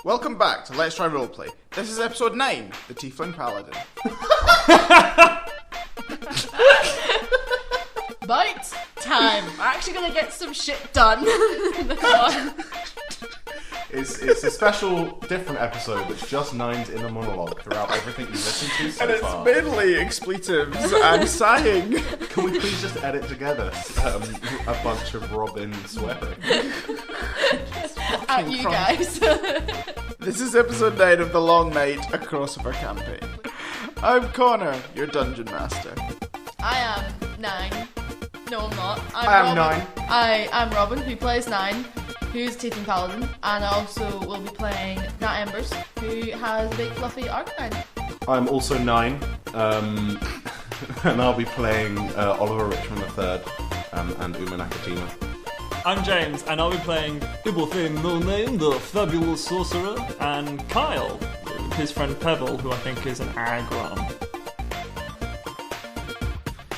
Welcome back to Let's Try Roleplay. This is episode 9, The Tiefling Paladin. Bite time. We're actually going to get some shit done. This one. It's a special, different episode that's just Nine's inner monologue throughout everything you've listened to so And it's far. mainly expletives and sighing. Can we please just edit together a bunch of Robin swearing? At you guys. This is episode 9 of The Long Night, a crossover campaign. I'm Connor, your dungeon master. I am 9. No, I'm not. I am Robin. 9. I'm Robin, who plays 9, who's Tiefling Paladin, and I also will be playing Nat Embers, who has a big fluffy arcanine. I'm also 9, and I'll be playing Oliver Richmond III and Uma Nakatima. I'm James, and I'll be playing Ibelthane No Name, the fabulous sorcerer, and Kyle, his friend Pebble, who I think is an Agron.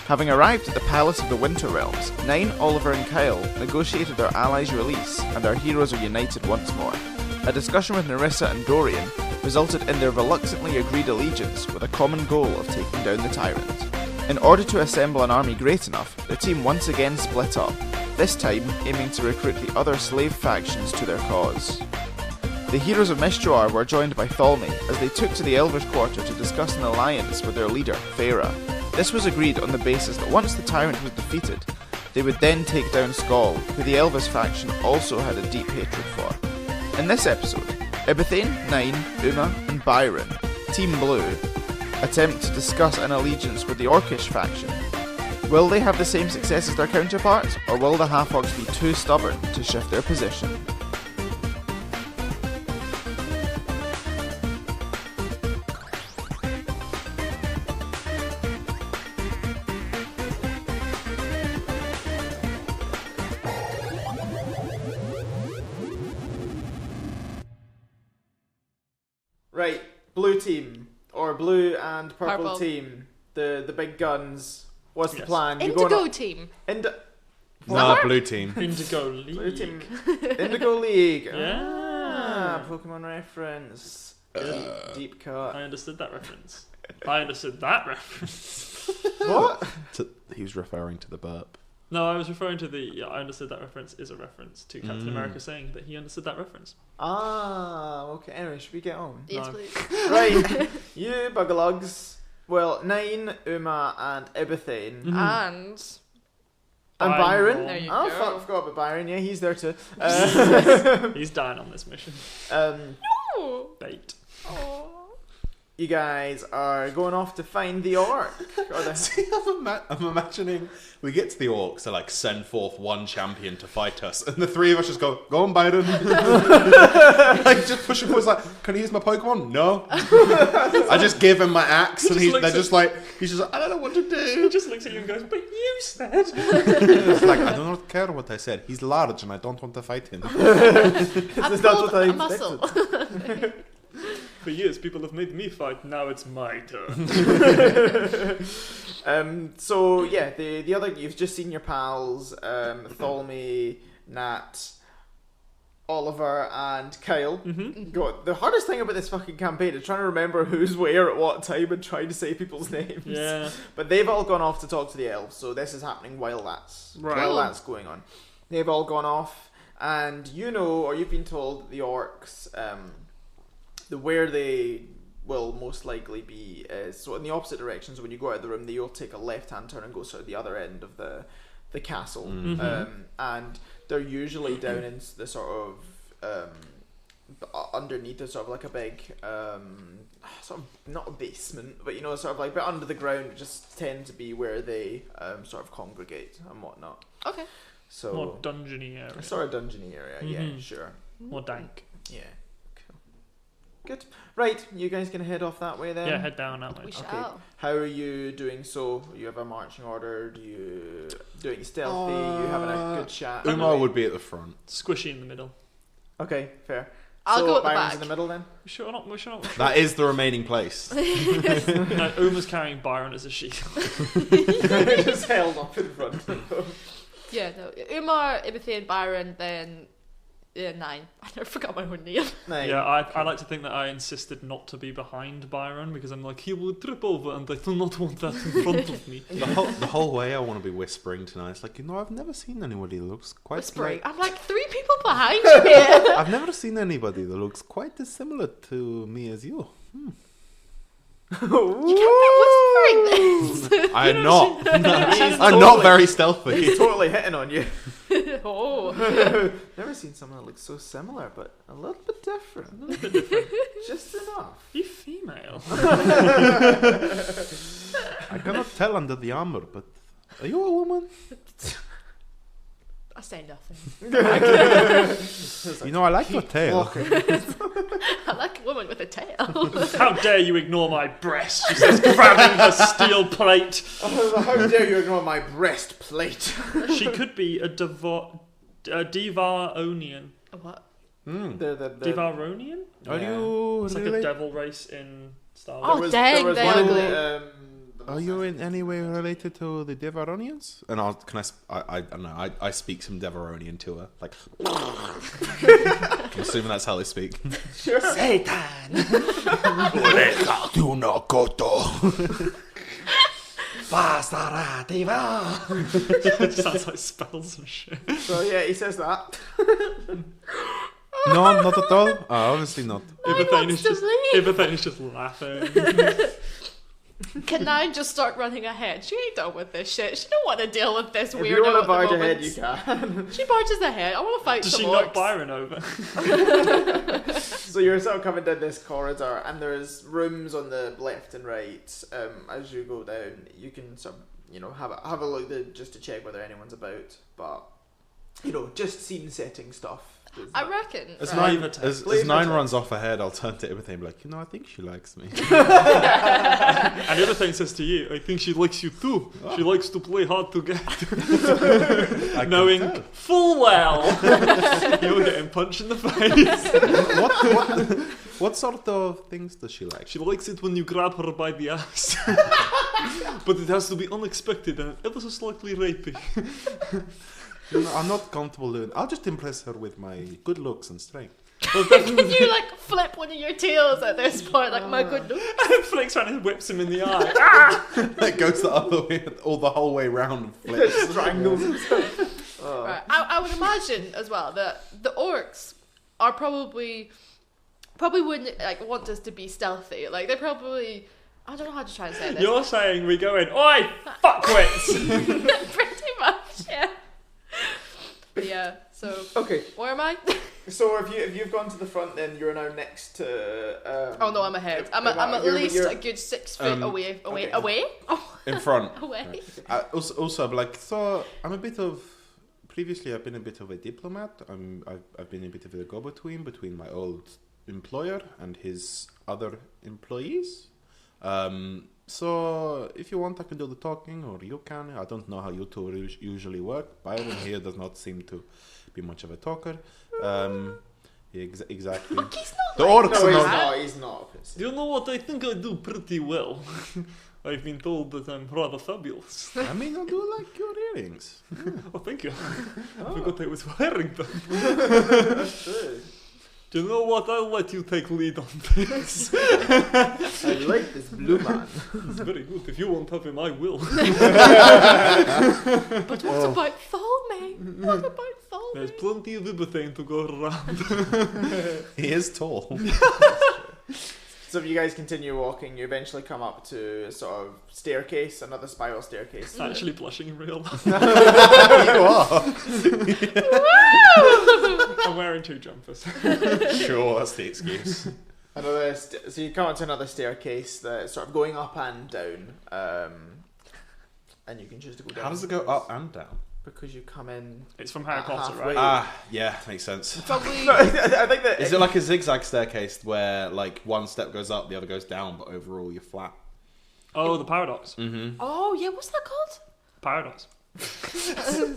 Having arrived at the Palace of the Winter Realms, 9, Oliver and Kyle negotiated their allies' release, and our heroes are united once more. A discussion with Nerissa and Dorian resulted in their reluctantly agreed allegiance with a common goal of taking down the Tyrant. In order to assemble an army great enough, the team once again split up, this time aiming to recruit the other slave factions to their cause. The heroes of Mistral were joined by Thalmy as they took to the Elvish Quarter to discuss an alliance with their leader, Feyre. This was agreed on the basis that once the Tyrant was defeated, they would then take down Skoll, who the Elvish faction also had a deep hatred for. In this episode, Ibethane, 9, Uma, and Byron, Team Blue, attempt to discuss an allegiance with the Orkish faction. Will they have the same success as their counterparts, or will the Half-Orks be too stubborn to shift their position? Right, blue team, or blue and purple team, the big guns. What's the plan? Indigo team. No, blue team. Indigo League. Blue team. Indigo League. Yeah. Ah, Pokemon reference. Deep cut. I understood that reference. I understood that reference. What? He was referring to the burp. No, I was referring to I understood that reference is a reference to Captain America saying that he understood that reference. Ah, okay. Anyway, should we get on? Yes, No. please. Right, you bugalugs. Well, 9, Uma, and Ibethane. And And Byron. There you Oh, go. fuck, forgot about Byron. Yeah, he's there too. He's dying on this mission. oh, Bait. You guys are going off to find the orc. Or the... See, I'm imagining we get to the orcs to like send forth one champion to fight us, and the three of us just go on, Biden. Like just push him forward. Like, can I use my Pokemon? No. I just give him my axe, and he's just like, I don't know what to do. He just looks at you and goes, "But you said." It's like, I do not care what I said. He's large, and I don't want to fight him. That's pulled what I a muscle. expected. For years, people have made me fight. Now it's my turn. So yeah, the other, you've just seen your pals, Thalmy, Nat, Oliver, and Kyle. God, the hardest thing about this fucking campaign is trying to remember who's where at what time and trying to say people's names. Yeah. But they've all gone off to talk to the elves, so this is happening while that's going on. They've all gone off, and you know, or you've been told that the orcs, where they will most likely be is so in the opposite direction. So when you go out of the room, you'll take a left-hand turn and go sort of the other end of the castle, and they're usually down in the sort of underneath. There's sort of like a big sort of not a basement, but you know, sort of like a bit under the ground. It just tend to be where they sort of congregate and whatnot. Okay. So More dungeony area. a sort of dungeony area. Yeah, sure. More dank. Yeah. Good. Right, you guys can head off that way then? Yeah, head down that way. We shall. Okay. How are you doing so? You have a marching order? Do you doing stealthy? You having a good chat? Umar would be at the front. Squishy in the middle. Okay, fair. I'll so go at the Byron's back. in the middle then? We sure not. That is the remaining place. No, Uma's carrying Byron as a shield. Just held up in front. Yeah, no. Umar, Ibethane, Byron, then 9. I never forgot my own name. Nine. Yeah, I like to think that I insisted not to be behind Byron because I'm like, he will trip over and I do not want that in front of me. The whole way I want to be whispering tonight. It's like, I've never seen anybody that looks quite Whispering. like... I'm like 3 people behind you here. I've never seen anybody that looks quite as similar to me as you. You can't be whispering this. I'm not. I'm totally- not very stealthy. He's totally hitting on you. Oh. Never seen someone that looks so similar, but a little bit different. A little bit different. Just enough. You female. I cannot tell under the armor, but are you a woman? I say nothing. I like your tail. I like a woman with a tail. How dare you ignore my breast? She says, grabbing her steel plate. How dare you ignore my breastplate? She could be a Devaronian. A what? The Devaronian? Are Yeah. you It's like really? a devil race in Star Oh, Wars. dang, there was they one of ugly. the, Are you in any way related to the Devaronians? And I don't know. I speak some Devaronian to her. Like, I'm assuming that's how they speak. Satan! Do not go to. Sounds like spells and shit. So yeah, he says that. No, not at all. Obviously not. Ivathane wants to leave. is just laughing. Can Nine just start running ahead? She ain't done with this shit. She don't want to deal with this If weirdo you want at to the barge moment. ahead, you can. She barges ahead. I want to fight Does some she orcs. knock Byron over? So you're sort of coming down this corridor, and there's rooms on the left and right. As you go down, you can sort of, have a look just to check whether anyone's about. But just scene setting stuff. I reckon. As right. Nine, Flavor as Nine runs off ahead, I'll turn to Ivathane and be like, I think she likes me. And Ivathane says to you, I think she likes you too. She likes to play hard to get. I Knowing can tell. full well you're getting punched in the face. What sort of things does she like? She likes it when you grab her by the ass. But it has to be unexpected and ever so slightly rapey. I'm not comfortable doing. I'll just impress her with my good looks and strength. Can you flip one of your tails at this point? Like, my goodness. Flicks around and whips him in the eye. It goes the other way, or the whole way round and flips. Strangles Right. I would imagine as well that the orcs are probably wouldn't want us to be stealthy. Like, they're probably. I don't know how to try and say this. You're saying we go in, oi, fuckwits! Pretty much, yeah. But yeah, so Okay, where am I? so if you've gone to the front, then you're now next to. Oh no, I'm ahead. I'm at least a good 6 feet away. okay. In front. Away. Also, so I'm a bit of. Previously, I've been a bit of a diplomat. I've been a bit of a go-between between my old employer and his other employees. So if you want, I can do the talking, or you can. I don't know how you two usually work. Byron here does not seem to be much of a talker. Exactly. He's not The like orcs No, are he's not. not. He's not. You know what, I think I do pretty well. I've been told that I'm rather fabulous. I mean, I do like your earrings. Oh, thank you. I forgot I was wearing them. Do you know what? I'll let you take lead on this. I like this blue man. It's very good. If you won't have him, I will. But what about Thalme? What about Thalme? There's plenty of Ivathane to go around. He is tall. So if you guys continue walking, you eventually come up to a sort of staircase, another spiral staircase. Actually blushing in real life. You are. I'm wearing 2 jumpers. Sure, that's the excuse. So you come up to another staircase that's sort of going up and down, and you can choose to go down. How does it go up and down? Because you come in. It's from Harry Potter, halfway. right? Yeah, makes sense. Probably. No, I think that Is it like a zigzag staircase where like one step goes up, the other goes down, but overall you're flat? Oh, the paradox. Mm-hmm. Oh yeah, what's that called? Paradox.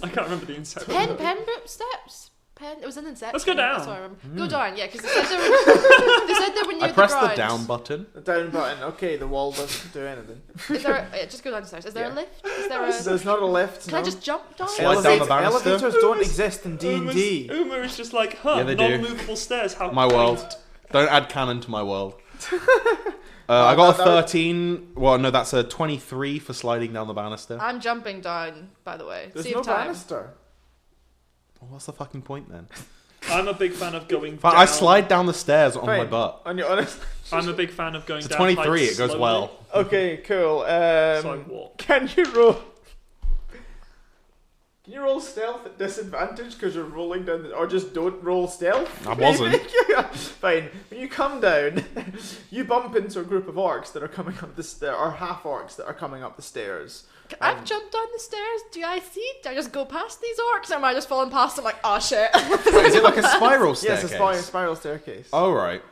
I can't remember the insect. Pembroke steps. pen? It was an Inception. Let's go down. That's what I remember. Go down, yeah, because they said they were near I pressed the the ground. down button. The down button. Okay, the wall doesn't do anything. Is there just go downstairs. Is there a Yeah. lift? Is there a... There's not a lift. Can I just jump down? Slide down the banister. Elevators don't exist in D&D. Uma is just like, Yeah, they do. non-movable stairs. How My quaint. world. Don't add canon to my world. I got a 13. Well, no, that's a 23 for sliding down the banister. I'm jumping down, by the way. There's Save no time. banister. Well, what's the fucking point then? I'm a big fan of going But down. I slide down the stairs on my Fine. butt. On your honest. I'm a big fan of going It's a down 23. heights It goes slowly. well. Okay, cool. So I walk. Can you roll? Can you roll stealth at disadvantage because you're rolling down or just don't roll stealth? I wasn't. Yeah, fine. When you come down, you bump into a group of orcs that are coming up the stairs, or half orcs that are coming up the stairs. I've jumped down the stairs. Do I see? Do I just go past these orcs, or am I just falling past them like, oh shit? Is it like a spiral Yes, staircase? a spiral staircase. Oh, right.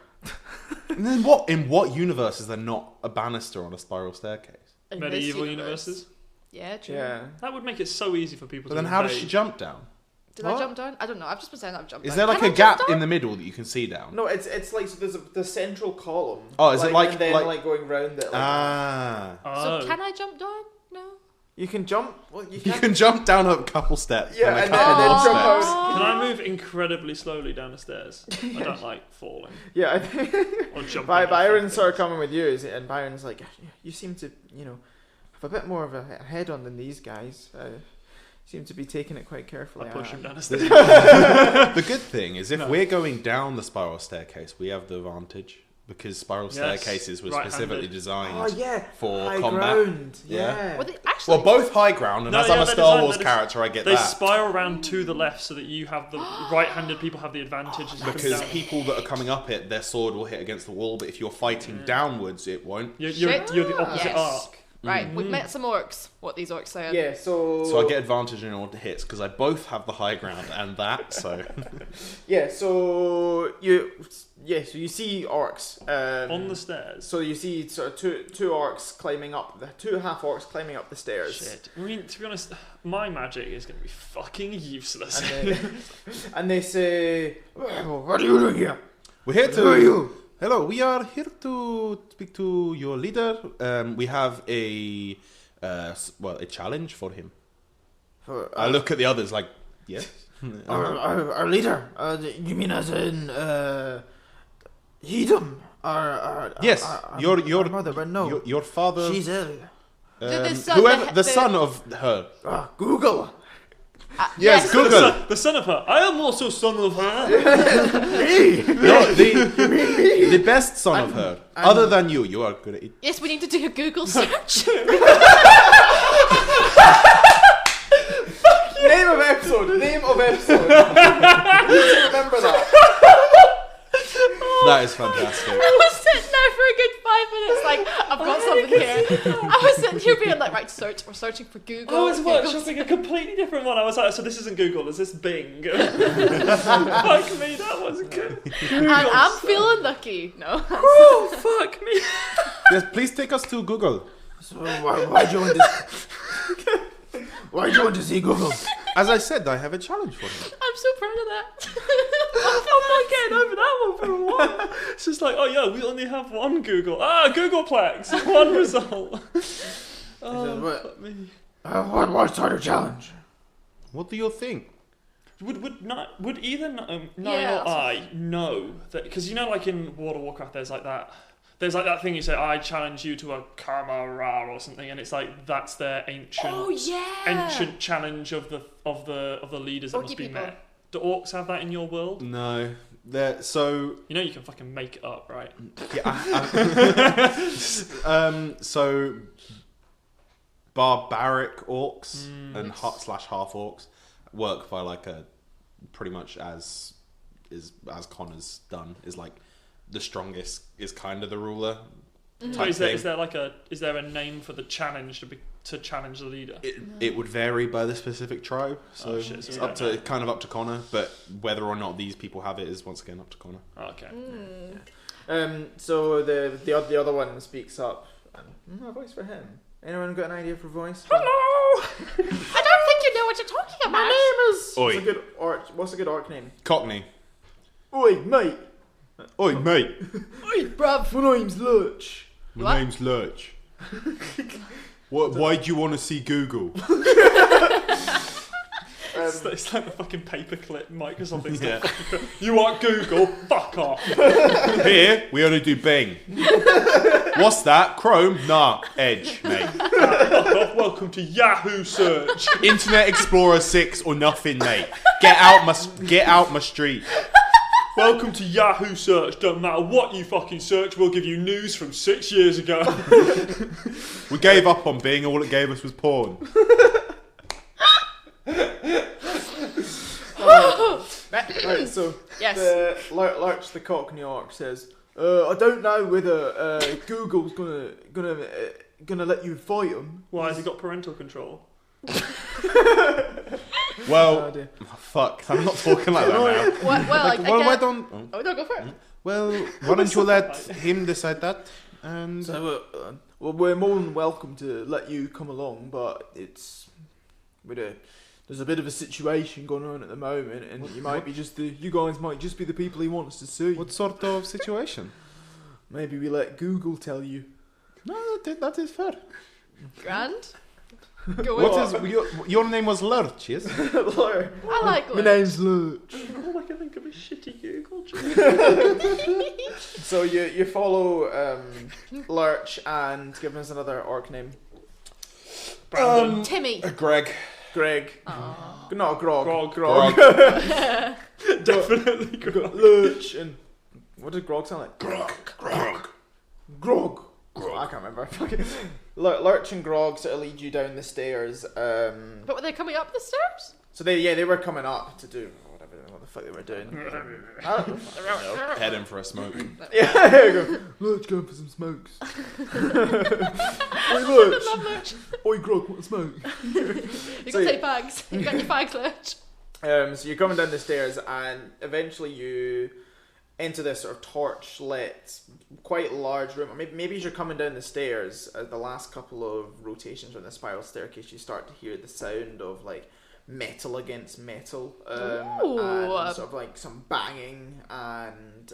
And then in what universe is there not a banister on a spiral staircase? In this Medieval universe. universes. Yeah, true. Yeah. That would make it so easy for people But to then how does invade. she jump down? Did What? I jump down? I don't know. I've just been saying I've jumped Is down. there like Can a I gap jump in down? the middle that you can see down? No, it's like so there's the central column. Oh, is it like- and then like- going round it? Like Ah. Oh. So can I jump down? No. you can jump. Well, you You can. can jump down a couple steps. Yeah, and a and couple then more jump steps. out. Can I move incredibly slowly down the stairs? I don't like falling Yeah, I think. or jumping. Byron's sort of coming with you, and Byron's like, you seem to, have a bit more of a head on than these guys. Seem to be taking it quite I carefully. push him down the stairs. The good thing is if we're going down the spiral staircase, we have the advantage because spiral Yes. staircases were Right-handed. specifically designed Oh yeah, for high combat. ground. Yeah. Yeah. Well, they, actually, Well, both high ground, and No, as yeah, I'm a they're Star designed- Wars they're character, I get They that. spiral round to the left so that you have the right-handed people have the advantage. as you come Because down. people that are coming up it, their sword will hit against the wall, but if you're fighting downwards, it won't. You're Shit. the opposite Yes. arc. Right, we've met some orcs. What these orcs saying? Yeah. So I get advantage in all the hits because I both have the high ground and that. So Yeah. So you see orcs On the stairs. So you see sort of two orcs climbing up the two half orcs climbing up the stairs. Shit. I mean, to be honest, my magic is going to be fucking useless. And they say, "What are you doing here? we're here Who are to. you?" Hello, we are here to speak to your leader. We have a challenge for him. I look at the others like, yes. Our leader. You mean as in Hedom? Yes, your mother, but no, your father. she's ill. The son- whoever the the- son of her. Ghouggal. Yes, Ghouggal. The son of her. I am also son of her. No, the best son of her. Other than you, you are good at it. Yes, we need to do a Google search. Name of episode. Name of episode. You need to remember that. That is fantastic. I was sitting there for a good 5 minutes, like, I've got something here. I was sitting here being like, right, we're searching for Google. I was Google. workshopping a completely different one. I was like, so this isn't Google, is this Bing? Fuck me, that was good. And I'm feeling lucky. No. Oh, fuck me. Yes, please take us to Google. So why do you want to? Why do you want to see Ghouggal? As I said, I have a challenge for him. I'm so proud of that. I'm not getting over that one for a while. It's just like, oh yeah, we only have one Google. Googleplex. One result. what? Fuck me. What sort of challenge? What do you think? Would either Nine Yeah, or I know that? Because like in World of Warcraft, there's like that thing you say, I challenge you to a Karma Ra or something, and it's like that's their ancient ancient challenge of the leaders that Orky must be people. met. Do orcs have that in your world? No, they're so You can fucking make it up, right? yeah. So barbaric orcs and half orcs work by like a pretty much as Connor's done is like the strongest is kind of the ruler. Type Is thing. is there a name for the challenge to challenge the leader? It would vary by the specific tribe, so Oh, shit, so it's we don't know. kind of up to Connor. But whether or not these people have it is once again up to Connor. Okay. So the other one speaks up. A voice for him. Anyone got an idea for voice? Hello. I don't think you know what you're talking about. My name is. Oi. What's a good orc name? Cockney. Oi, mate. Oi, mate. Oi, bruv. My name's Lurch. My What? name's Lurch. Why do you want to see Ghouggal? It's like the fucking paperclip Microsoft thing. Yeah. You want Ghouggal? Fuck off. Here, we only do Bing. What's that? Chrome? Nah, Edge, mate. Welcome to Yahoo search. Internet Explorer 6 or nothing, mate. Get out my street. Welcome to Yahoo search. Don't matter what you fucking search, we'll give you news from 6 years ago. We gave up on Bing, all it gave us was porn. Right, so Yes. Lurch the Cockney Orc says, I don't know whether Ghouggal's gonna let you fight him. Why has he got parental control? Well, Oh, dear. fuck, I'm not talking like that now. Why don't? Oh, no, go for it. Well, why don't you let him decide that? And So, well, we're more than welcome to let you come along, but there's a bit of a situation going on at the moment, and you guys might just be the people he wants to see. what sort of situation? Maybe we let Ghouggal tell you. No, that is fair. Grand. Go What on. is your name was Lurch, yes? I like My name's Lurch. All I can think of is shitty Google. So you follow Lurch and give us another orc name. Brandon. Timmy. Greg. Greg. Aw. Not Grog. Grog. Grog. Definitely Grog. Lurch and what did Grog sound like? Grog. Grog. I can't remember. Lurch and Grog sort of lead you down the stairs. But were they coming up the stairs? So they were coming up to do what the fuck they were doing. I don't know. Heading for a smoke. Yeah, there you go. Lurch going for some smokes. Oi Lurch. Love Lurch. Oi Grog, want a smoke? You So can say fags. You got your fags, Lurch. So you're coming down the stairs, and eventually you enter this sort of torch-lit, quite large room. Or maybe as you're coming down the stairs, the last couple of rotations on the spiral staircase, you start to hear the sound of like metal against metal, and sort of like some banging and.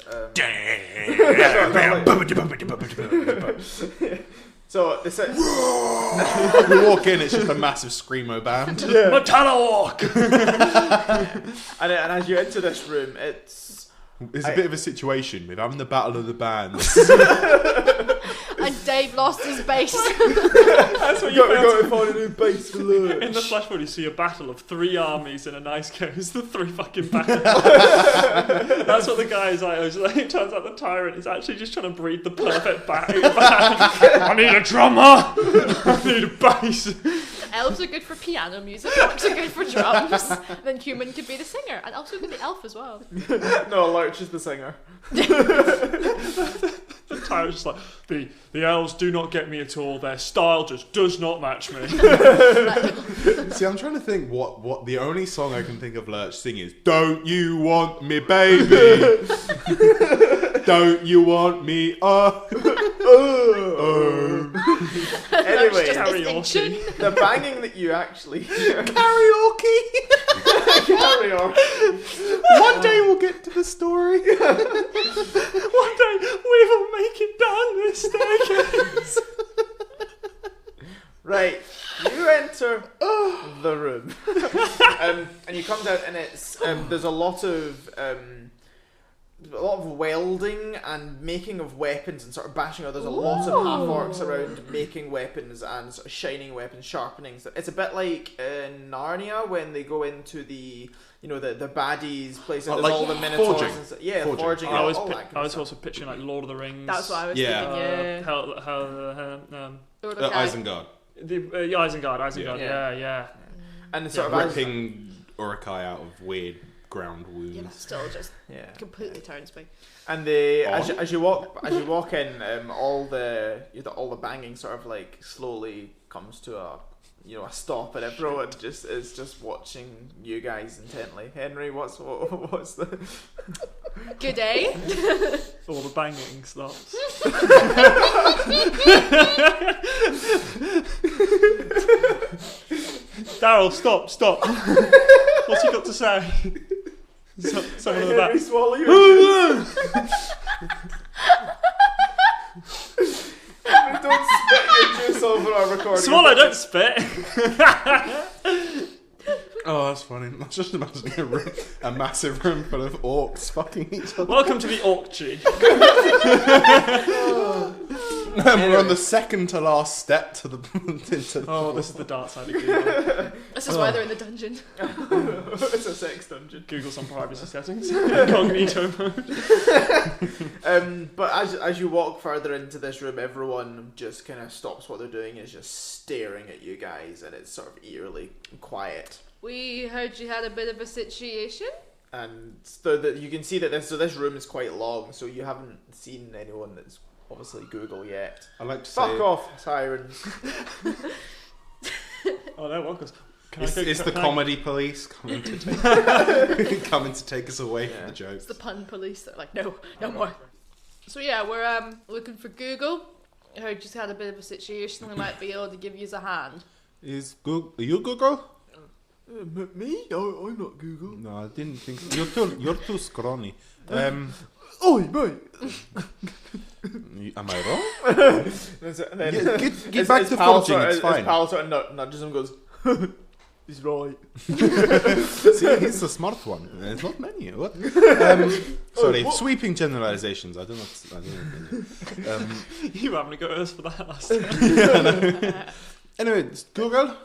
So this is, We walk in, it's just a massive screamo band. Metallic! and as you enter this room, it's a bit of a situation with I'm the battle of the bands. And Dave lost his bass. That's what we you got to find a new base for Lurch. In the flash forward, you see a battle of 3 armies in a nice game. It's the 3 fucking battles. That's what the guy is like. It turns out the Tyrant is actually just trying to breed the perfect band. I need a drummer. I need a bass. Elves are good for piano music. Orcs are good for drums. Then human could be the singer, and also could be the elf as well. No, Lurch is the singer. The Tyrant's just like, the elves do not get me at all. Their style just does not match me. See, I'm trying to think what the only song I can think of Lurch singing is "Don't You Want Me, Baby? Don't You Want Me? Anyway, Just karaoke. distinction. the banging that you actually hear. Karaoke." Carry on. One day we'll get to the story. One day we will make it down this staircase. Right, you enter the room, and you come down, and it's there's a lot of welding and making of weapons and sort of bashing. There's a lot of half-orcs around making weapons and sort of shining weapons, sharpening. So it's a bit like in Narnia when they go into the the baddies place and there's like all the minotaurs. forging. And stuff. Yeah, Forging. forging. I was all that kind of stuff. also pitching like Lord of the Rings. That's what I was Yeah. thinking. Yeah. Lord of Guy. Isengard. Isengard. Yeah. And sort of as- Ripping Uruk-hai out of weird ground wounds. Yeah, still just yeah. completely turns me. And as you walk in, all the banging sort of like slowly comes to a stop, and everyone is just watching you guys intently. Henry, what's the Good day. All the banging stops. Daryl, stop. What's he got to say? Someone in the back. Swallow your Don't spit your juice over our recording. Swallow, don't spit. Oh, that's funny. I'm just imagining a massive room full of orcs fucking each other. Welcome to the Orchy. We're on the second to last step to the. This is the dark side of Google. This is why they're in the dungeon. It's a sex dungeon. Google some privacy settings. Incognito mode. But as you walk further into this room, everyone just kind of stops what they're doing, is just staring at you guys, and it's sort of eerily quiet. We heard you had a bit of a situation. And so that you can see that this room is quite long, so you haven't seen anyone that's obviously Ghouggal yet. I like to Fuck say, off, Tyrants. Oh no, welcome. It's the comedy police coming to take us away from the jokes. It's the pun police. They're like, no more. So yeah, we're looking for Ghouggal. I heard you just had a bit of a situation. We might be able to give you a hand. Are you Ghouggal? Me? I'm not Ghouggal. No, I didn't think so. You're too scrawny. Oi, mate. Am I wrong? Get back to forging, it's fine. His pal sort of nudges him and goes, he's right. See, he's the smart one. There's not many. What? Sorry, sweeping generalizations. I don't know. You having to go us for that last time. Anyway, it's Ghouggal.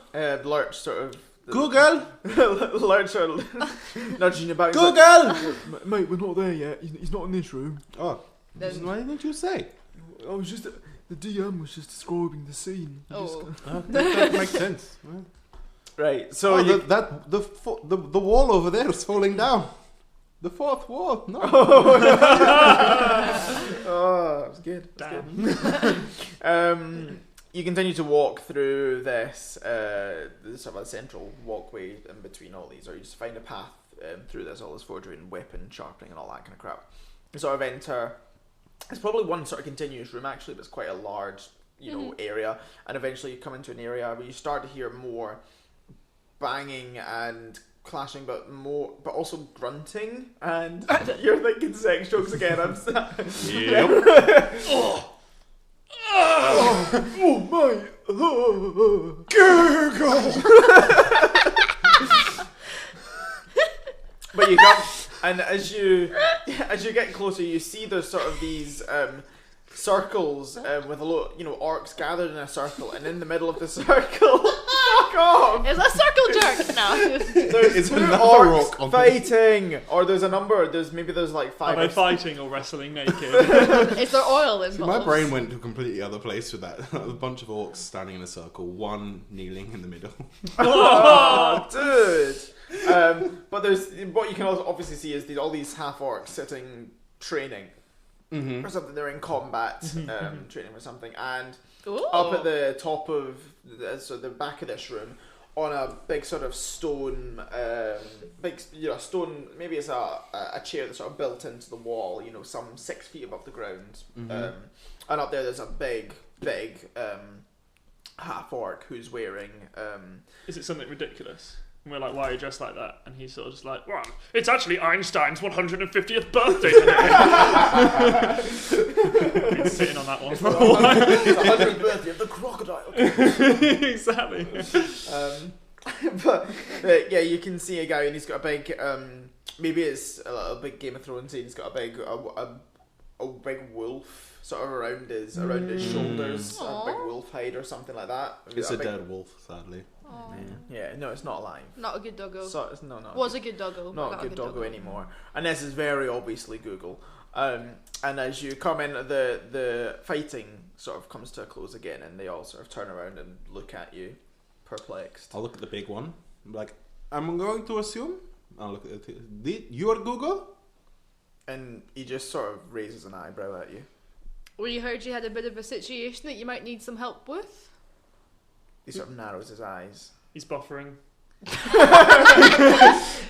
Lurch sort of. Ghouggal. Lurch sort of nudging you back. Ghouggal. Like, mate, we're not there yet. He's not in this room. Oh, why didn't you say? I was just the DM was just describing the scene. That makes sense. Right. So the wall over there is falling down. The fourth wall. No. Oh, that was good. Damn. You continue to walk through this sort of a central walkway in between all these, or you just find a path through this, all this forgery and weapon sharpening and all that kind of crap. You sort of enter. It's probably one sort of continuous room actually, but it's quite a large, area. And eventually you come into an area where you start to hear more banging and clashing, but also grunting, and you're thinking sex jokes again. I'm Yep. Oh my! Ghouggal. But you come, and as you get closer, you see there's sort of these circles with a lot, orcs gathered in a circle, and in the middle of the circle, fuck off! Is a circle jerk now? There's two orcs fighting, or there's a number. There's like 5. Are they fighting or wrestling naked? Is there oil involved? See, my brain went to a completely other place with that. A bunch of orcs standing in a circle, one kneeling in the middle. Oh, dude! But there's what you can also obviously see is all these half orcs sitting training or something. They're in combat, training for something, and up at the top of the back of this room, on a big sort of stone, stone. Maybe it's a chair that's sort of built into the wall. Some 6 feet above the ground, and up there's a big half orc who's wearing. Is it something ridiculous? And we're like, why are you dressed like that? And he's sort of just like, well, it's actually Einstein's 150th birthday today. Been sitting on that one for a while. It's the 100th birthday of the crocodile. Exactly. But yeah, you can see a guy and he's got a big, maybe it's a big Game of Thrones scene. He's got a big wolf sort of around his shoulders, a big wolf hide or something like that. It's a dead wolf, sadly. Yeah, no, it's not alive. Not a good doggo. So, no, Was a good doggo. Not a good doggo anymore. And this is very obviously Ghouggal. And as you come in, the fighting sort of comes to a close again, and they all sort of turn around and look at you, perplexed. I'll look at the big one. I'm like, I'm going to assume. I'll look at it. You are Ghouggal? And he just sort of raises an eyebrow at you. We heard you had a bit of a situation that you might need some help with. He sort of narrows his eyes. He's buffering.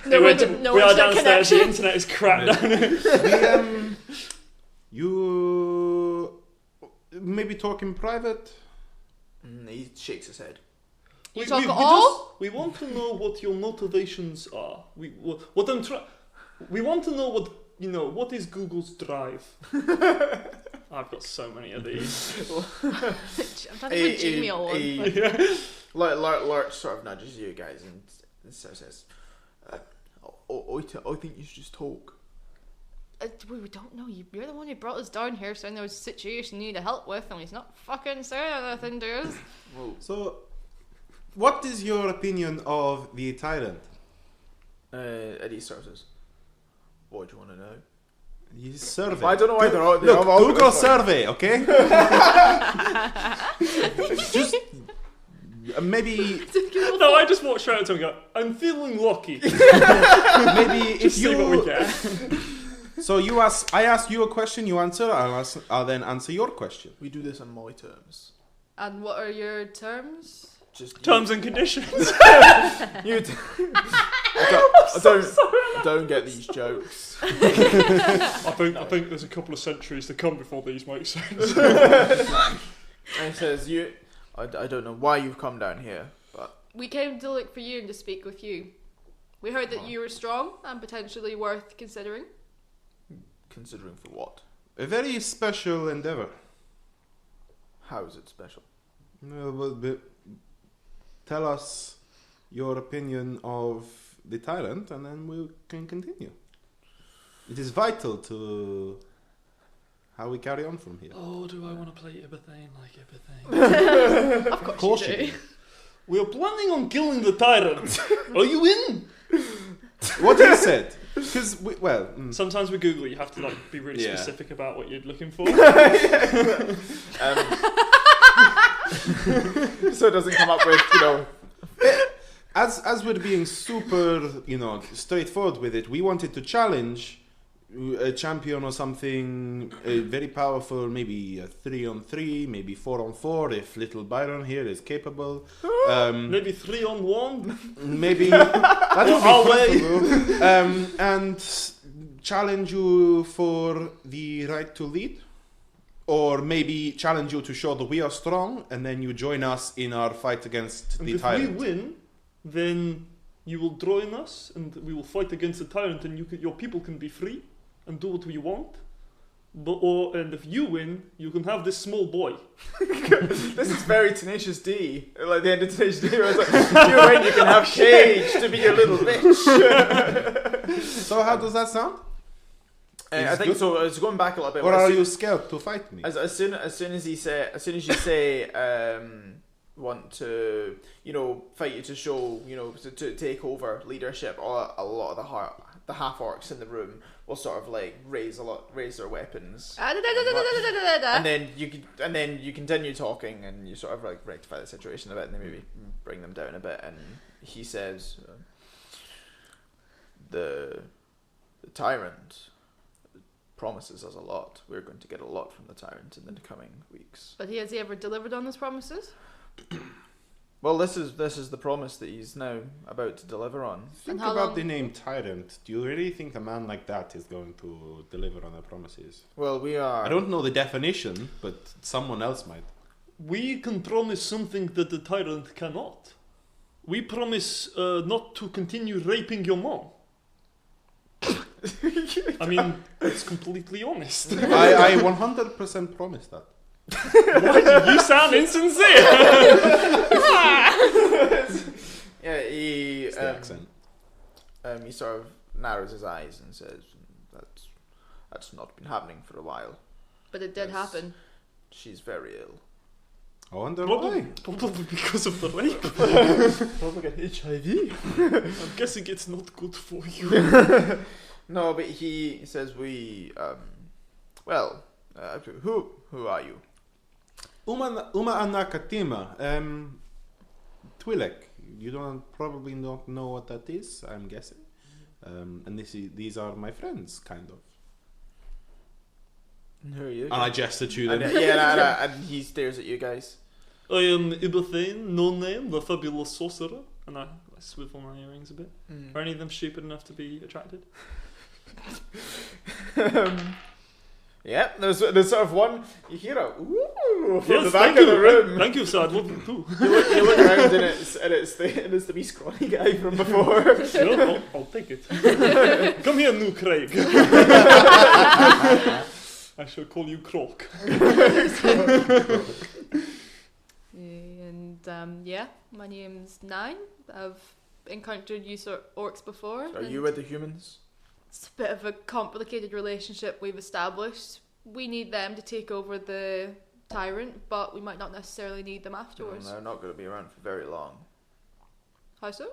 No we are internet downstairs. connection. The internet is crap down. You maybe talk in private. He shakes his head. You talk at all? We want to know what your motivations are. We want to know what is Google's drive. I've got so many of these. I'm trying to think Gmail one. Lurch sort of nudges you guys and says, I think you should just talk. We don't know. You're the one who brought us down here, saying there was a situation you need help with, and he's not fucking saying anything to us. So, what is your opinion of the Tyrant? Eddie sort of says, what do you want to know? His survey. I don't know why they're all... Look, Google survey, okay? Just... maybe... No, I just walked straight up to him and go, I'm feeling lucky. Maybe if Just you... see what we get. So I ask you a question, you answer, I'll then answer your question. We do this on my terms. And what are your terms? Just Terms and conditions. I don't get these jokes. I think there's a couple of centuries to come before these make sense. And he says, I don't know why you've come down here, but... We came to look for you and to speak with you. We heard that you were strong and potentially worth considering. Considering for what? A very special endeavor. How is it special? Tell us your opinion of the Tyrant, and then we can continue. It is vital to how we carry on from here. Oh, do I want to play Ibathane like Ibathane? Of course you do. We are planning on killing the Tyrant. Are you in? What he said. Because, sometimes with Google you have to be really specific about what you're looking for. So it doesn't come up with, As we're being super, straightforward with it, we wanted to challenge a champion or something very powerful, maybe a 3-on-3, maybe 4-on-4 if little Byron here is capable. Maybe 3-on-1. Maybe that would be possible. And challenge you for the right to lead. Or maybe challenge you to show that we are strong, and then you join us in our fight against the Tyrant. If we win, then you will join us, and we will fight against the Tyrant, and your people can be free and do what we want. And if you win, you can have this small boy. This is very Tenacious D. Like the end of Tenacious D, where it's like, if you win, you can have Cage to be your little bitch. So how does that sound? I think so. It's going back a little bit. Or are you scared to fight me? As soon as you say, want to, fight you to show, to take over leadership, a lot of the half-orcs in the room will sort of raise their weapons, and then you continue talking, and you sort of rectify the situation a bit, and then maybe bring them down a bit. And he says, the Tyrant promises us a lot. We're going to get a lot from the Tyrant in the coming weeks. But has he ever delivered on his promises? Well, this is the promise that he's now about to deliver on. Think about the name Tyrant. Do you really think a man like that is going to deliver on their promises? Well, we are... I don't know the definition, but someone else might. We can promise something that the Tyrant cannot. We promise not to continue raping your mom. I mean, it's completely honest. I 100% promise that. Why do you sound insincere? Yeah, he It's the accent. He sort of narrows his eyes and says, "That's not been happening for a while. But it did happen. She's very ill. I wonder why. Probably because of the rape. Probably got HIV. I'm guessing it's not good for you. No, but he says we. Who are you? Uma Anakatima. Twilek. You probably don't know what that is, I'm guessing. And these are my friends, kind of. Who are you? And I gesture to them. And he stares at you guys. I am Ibathane, no name, the fabulous sorcerer. And I swivel my earrings a bit. Are any of them stupid enough to be attracted? Yeah, there's sort of one. You hear a ooh from Yes, the back thank of you. the room. Thank you, sir. I'd love it too. You look around and it's the wee scrawny guy from before. Sure, I'll take it. Come here, new Craig. I shall call you Croc. And my name's Nine. I've encountered you sort of orcs before. Are you with the humans? It's a bit of a complicated relationship we've established. We need them to take over the Tyrant, but we might not necessarily need them afterwards. They're not going to be around for very long. How so?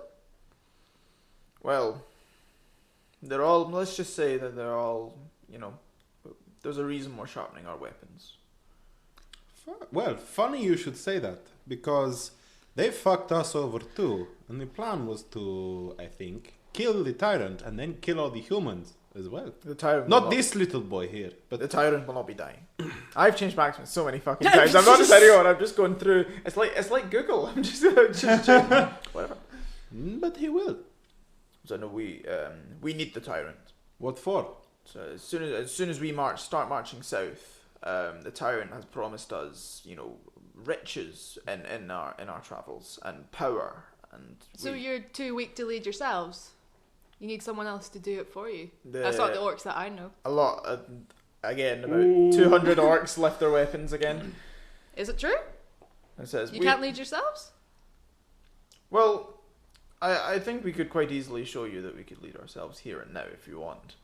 Well, they're all. Let's just say that they're all. There's a reason we're sharpening our weapons. Well, funny you should say that, because they fucked us over too. And the plan was to, I think, kill the Tyrant and then kill all the humans as well. The Tyrant. Not this little boy here, but the Tyrant will not be dying. I've changed backspin so many fucking times. I'm not just anyone. I'm just going through. It's like Ghouggal. I'm just whatever. But he will. So no, we need the Tyrant. What for? So as soon as we start marching south, the Tyrant has promised us, riches in our travels and power. And so you're too weak to lead yourselves. You need someone else to do it for you. That's not the orcs that I know. A lot. Again, about 200 orcs left their weapons again. Is it true? It says you can't lead yourselves? Well, I think we could quite easily show you that we could lead ourselves here and now if you want.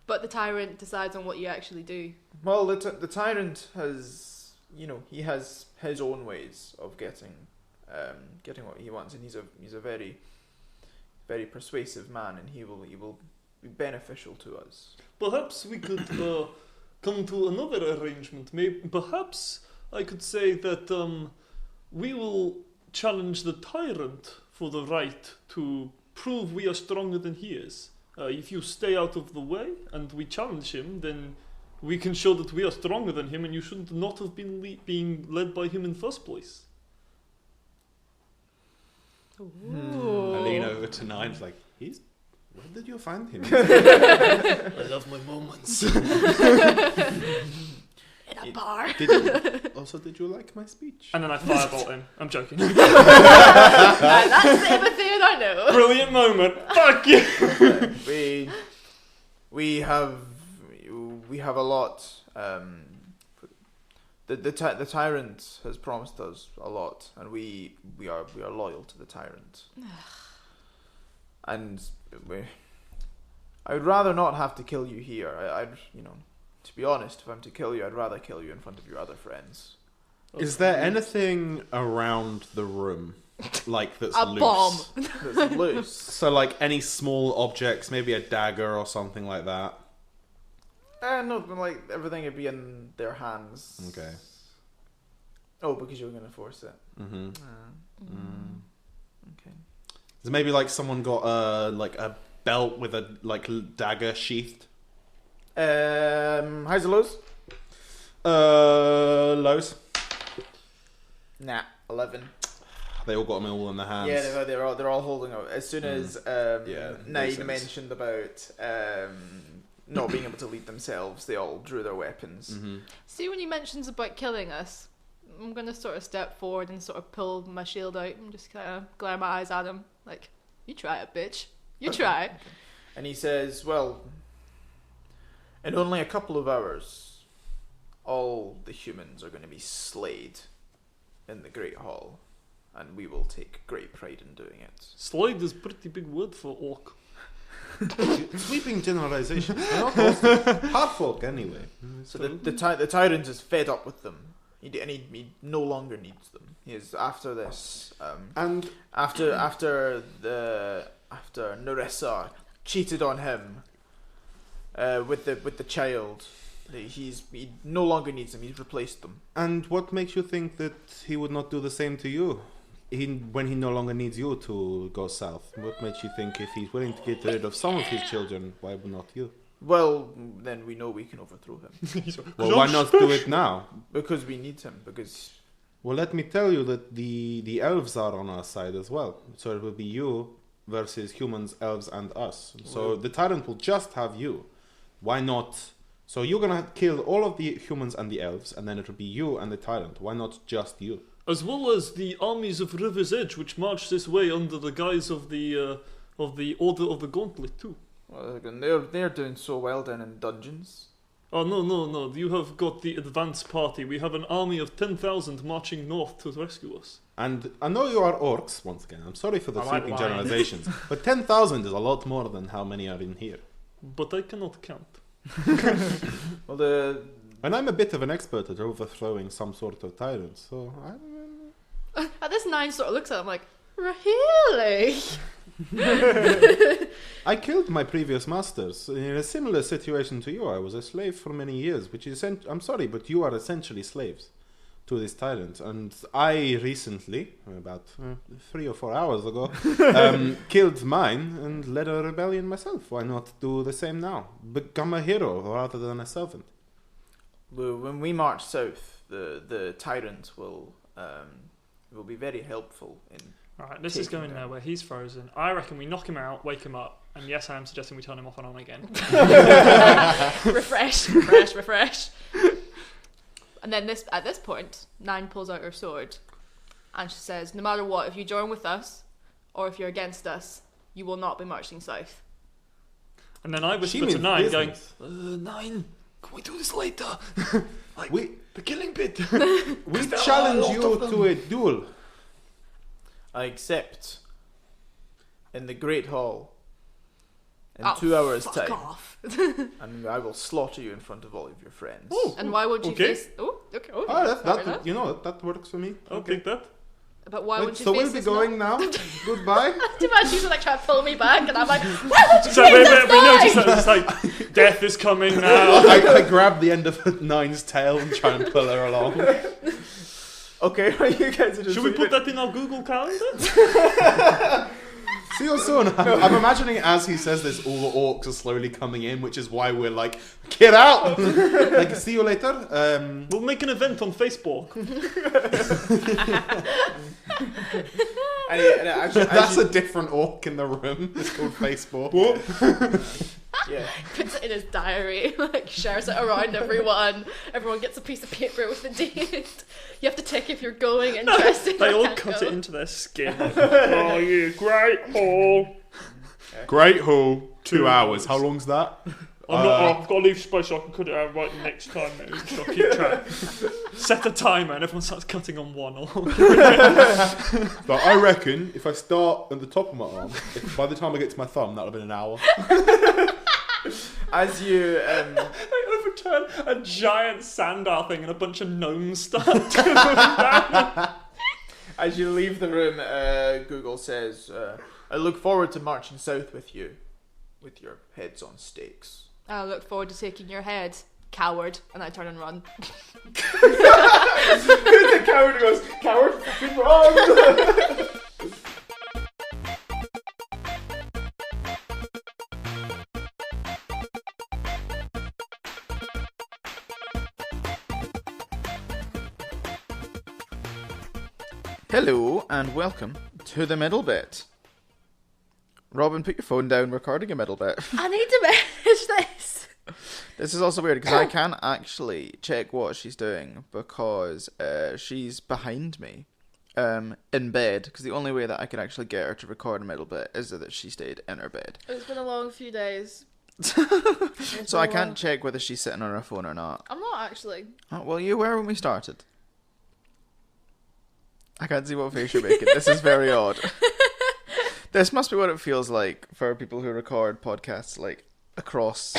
But the Tyrant decides on what you actually do. Well, the Tyrant has, he has his own ways of getting what he wants, and he's a very, very persuasive man, and he will be beneficial to us. Perhaps we could come to another arrangement. Perhaps I could say that we will challenge the Tyrant for the right to prove we are stronger than he is. If you stay out of the way and we challenge him, then we can show that we are stronger than him, and you should not have been being led by him in the first place. Ooh. I lean over to Nine's like, where did you find him? I love my moments. In a bar. Did you like my speech? And then I firebolt him. I'm joking. That's everything I know. Brilliant moment. Fuck you. We have a lot. The Tyrant has promised us a lot, and we are loyal to the Tyrant. And I would rather not have to kill you here. To be honest, if I'm to kill you, I'd rather kill you in front of your other friends. Is there anything around the room, that's loose? A bomb. That's loose. So, any small objects, maybe a dagger or something like that? No, but everything would be in their hands. Okay. Oh, because you were going to force it. Mm-hmm. Okay. Is maybe someone got a belt with a dagger sheathed? Highs or lows? Lows. Nah, 11. They all got them all in their hands. Yeah, they're all holding out. As soon as Nine mentioned about not being able to lead themselves, they all drew their weapons. Mm-hmm. See, when he mentions about killing us, I'm going to sort of step forward and sort of pull my shield out and just kind of glare my eyes at him. Like, you try it, bitch. You try it. Okay. And he says, well, in only a couple of hours, all the humans are going to be slayed in the Great Hall, and we will take great pride in doing it. Slayed is a pretty big word for orc. Sweeping generalization. Half-Orc anyway. So the Tyrant is fed up with them. He no longer needs them. He is after this. And after Nerissa cheated on him with the child, he no longer needs them. He's replaced them. And what makes you think that he would not do the same to you? When he no longer needs you to go south, what makes you think if he's willing to get rid of some of his children, why would not you? Well, then we know we can overthrow him. Well, why not do it now? Because we need him. Because well, let me tell you that the elves are on our side as well. So it will be you versus humans, elves, and us. So the Tyrant will just have you. Why not So you're gonna kill all of the humans and the elves, and then it'll be you and the tyrant. Why not just you? As well as the armies of River's Edge, which march this way under the guise of the Order of the Gauntlet too. Well, again, they're doing so well down in dungeons. Oh, no. You have got the advance party. We have an army of 10,000 marching north to rescue us. And I know you are orcs, once again. I'm sorry for the I might sweeping lie. generalizations. But 10,000 is a lot more than how many are in here. But I cannot count. Well, And I'm a bit of an expert at overthrowing some sort of tyrant, so At this 9 sort of looks at him like, really? I killed my previous masters in a similar situation to you. I was a slave for many years, which is I'm sorry, but you are essentially slaves to this tyrant. And I recently, about 3 or 4 hours ago, killed mine and led a rebellion myself. Why not do the same now? Become a hero rather than a servant. when we march south, the tyrant will be very helpful in. Alright, this is going nowhere. He's frozen. I reckon we knock him out, wake him up, and yes, I am suggesting we turn him off and on again. refresh. And then at this point, 9 pulls out her sword, and she says, no matter what, if you join with us, or if you're against us, you will not be marching south. And then I whisper to 9, going, 9, can we do this later? The killing bit. We challenge you to a duel. I accept. In the Great Hall. In 2 hours' fuck time. Off. And I will slaughter you in front of all of your friends. Oh, And why won't you okay. face... Oh, okay. Oh, That you know, that works for me. I'll take that. But why won't you So face we'll be this going now. Goodbye. Too much you like trying to pull me back, and I'm like, why won't you So face we this notice guy? that it's like, death is coming now. I grab the end of Nine's tail and try and pull her along. Okay, you guys are just. Should we put that in our Google Calendar? See you soon. I'm imagining as he says this, all the orcs are slowly coming in, which is why we're like, get out! Like, see you later. We'll make an event on Facebook. That's a different orc in the room. It's called Facebook. Yeah. Puts it in his diary, like shares it around everyone. Everyone gets a piece of paper with the date. You have to tick if you're going interested. They all Can't cut go. it into their skin. Oh, you great hall. Great Hall, 2 hours. How long's that? I've got to leave space so I can cut it out right next time. So I'll keep track. Set a timer and everyone starts cutting on one. But I reckon if I start at the top of my arm, by the time I get to my thumb, that'll have been an hour. As you They overturn a giant sandal thing and a bunch of gnomes start doing that. as you leave the room, Ghouggal says, "I look forward to marching south with you, with your heads on stakes." I look forward to taking your head, coward, and I turn and run. The coward goes, "Coward, fucking wrong." Hello and welcome to the middle bit. Robin, put your phone down, recording a middle bit. I need to manage this. This is also weird because I can't actually check what she's doing because she's behind me in bed, because the only way that I can actually get her to record a middle bit is that she stayed in her bed. It's been a long few days. So I can't check whether she's sitting on her phone or not. I'm not actually. Oh, well, you were when we started. I can't see what face you're making. This is very odd. This must be what it feels like for people who record podcasts like across.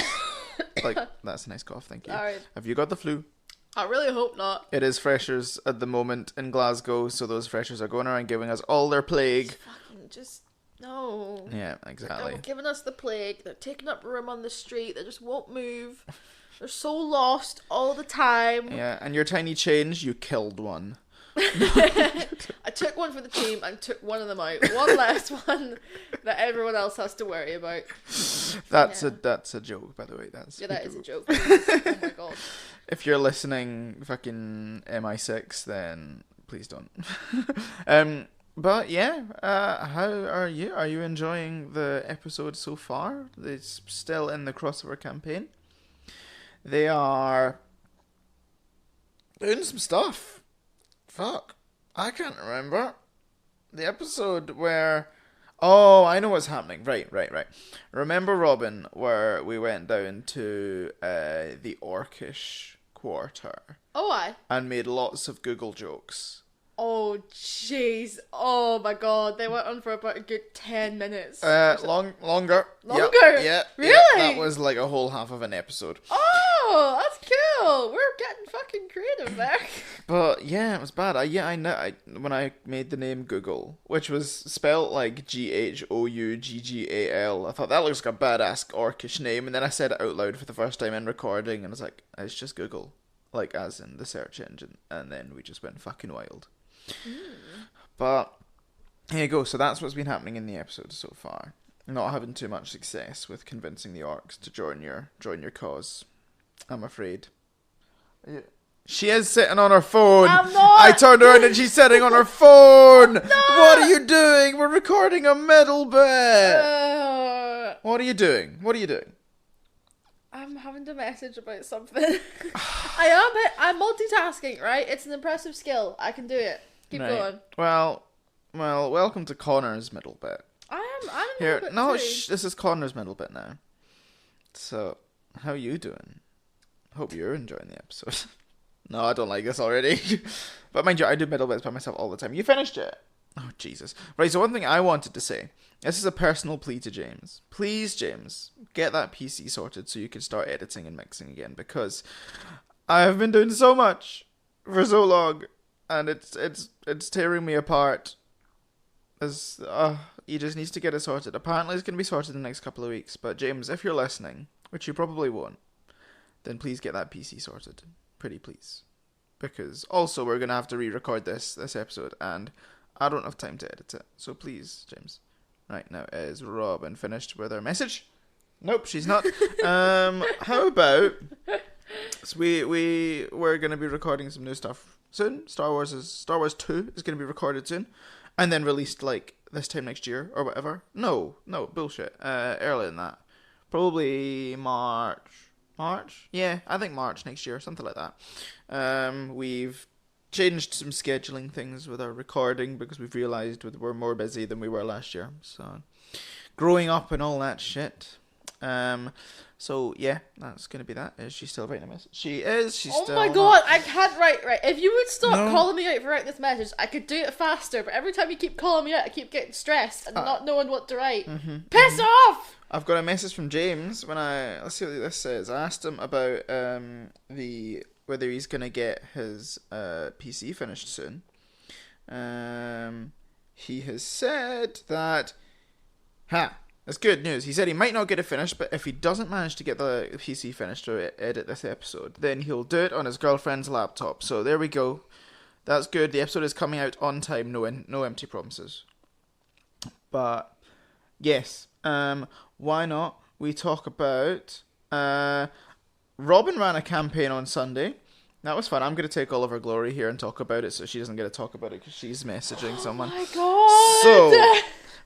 Like, that's a nice cough, thank you. Alright. Have you got the flu? I really hope not. It is freshers at the moment in Glasgow, so those freshers are going around giving us all their plague. Fucking just no. Yeah, exactly. They're giving us the plague. They're taking up room on the street. They just won't move. They're so lost all the time. Yeah, and your tiny change, you killed one. I took one for the team and took one of them out. One less one that everyone else has to worry about. That's a joke, by the way. That's Yeah, that is a joke. Oh my god. If you're listening, fucking MI6, then please don't. But yeah, how are you? Are you enjoying the episode so far? It's still in the crossover campaign. They are doing some stuff. Fuck. I can't remember. The episode where... Oh, I know what's happening. Right. Remember, Robin, where we went down to the Orkish quarter Oh, aye. and made lots of Ghouggal jokes. Oh, jeez. Oh, my God. They went on for about a good 10 minutes. Longer. Longer? Yeah. Really? That was like a whole half of an episode. Oh, that's cool. We're getting fucking creative there. But yeah, it was bad. I know. When I made the name Ghouggal, which was spelt like Ghouggal, I thought that looks like a badass Orkish name, and then I said it out loud for the first time in recording, and I was like, it's just Ghouggal, like as in the search engine, and then we just went fucking wild. But here you go. So that's what's been happening in the episode so far. Not having too much success with convincing the orcs to join your cause, I'm afraid. Yeah. She is sitting on her phone. I'm not. I turned around and she's sitting on her phone. What are you doing? We're recording a middle bit. What are you doing? I'm having to message about something. I'm multitasking, right? It's an impressive skill. I can do it. Keep going. Well, welcome to Connor's middle bit. I'm a Here, little bit no, too. this is Connor's middle bit now. So, how you doing? Hope you're enjoying the episode. No, I don't like this already. But mind you, I do middle bits by myself all the time. You finished it? Oh, Jesus. Right, so one thing I wanted to say. This is a personal plea to James. Please, James, get that PC sorted so you can start editing and mixing again. Because I have been doing so much for so long. And it's tearing me apart. He just needs to get it sorted. Apparently it's going to be sorted in the next couple of weeks. But James, if you're listening, which you probably won't, then please get that PC sorted. Pretty please. Because also we're going to have to re-record this episode. And I don't have time to edit it. So please, James. Right, now is Robin finished with her message? Nope, she's not. How about... So we're going to be recording some new stuff soon. Star Wars 2 is going to be recorded soon. And then released like this time next year or whatever. No, bullshit. Earlier than that. Probably March? Yeah, I think March next year, something like that. We've changed some scheduling things with our recording because we've realised we're more busy than we were last year. So, growing up and all that shit. So yeah, that's gonna be that. Is she still writing a message? She is. She's still. Oh my God, I can't write. Right, if you would stop calling me out for writing this message, I could do it faster. But every time you keep calling me out, I keep getting stressed and not knowing what to write. Piss off! I've got a message from James. Let's see what this says. I asked him about whether he's gonna get his PC finished soon. He has said that. That's good news. He said he might not get it finished, but if he doesn't manage to get the PC finished to edit this episode, then he'll do it on his girlfriend's laptop. So there we go. That's good. The episode is coming out on time. No empty promises. But yes, why not? We talk about Robin ran a campaign on Sunday. That was fun. I'm going to take all of her glory here and talk about it, so she doesn't get to talk about it because she's messaging someone. Oh my God! So,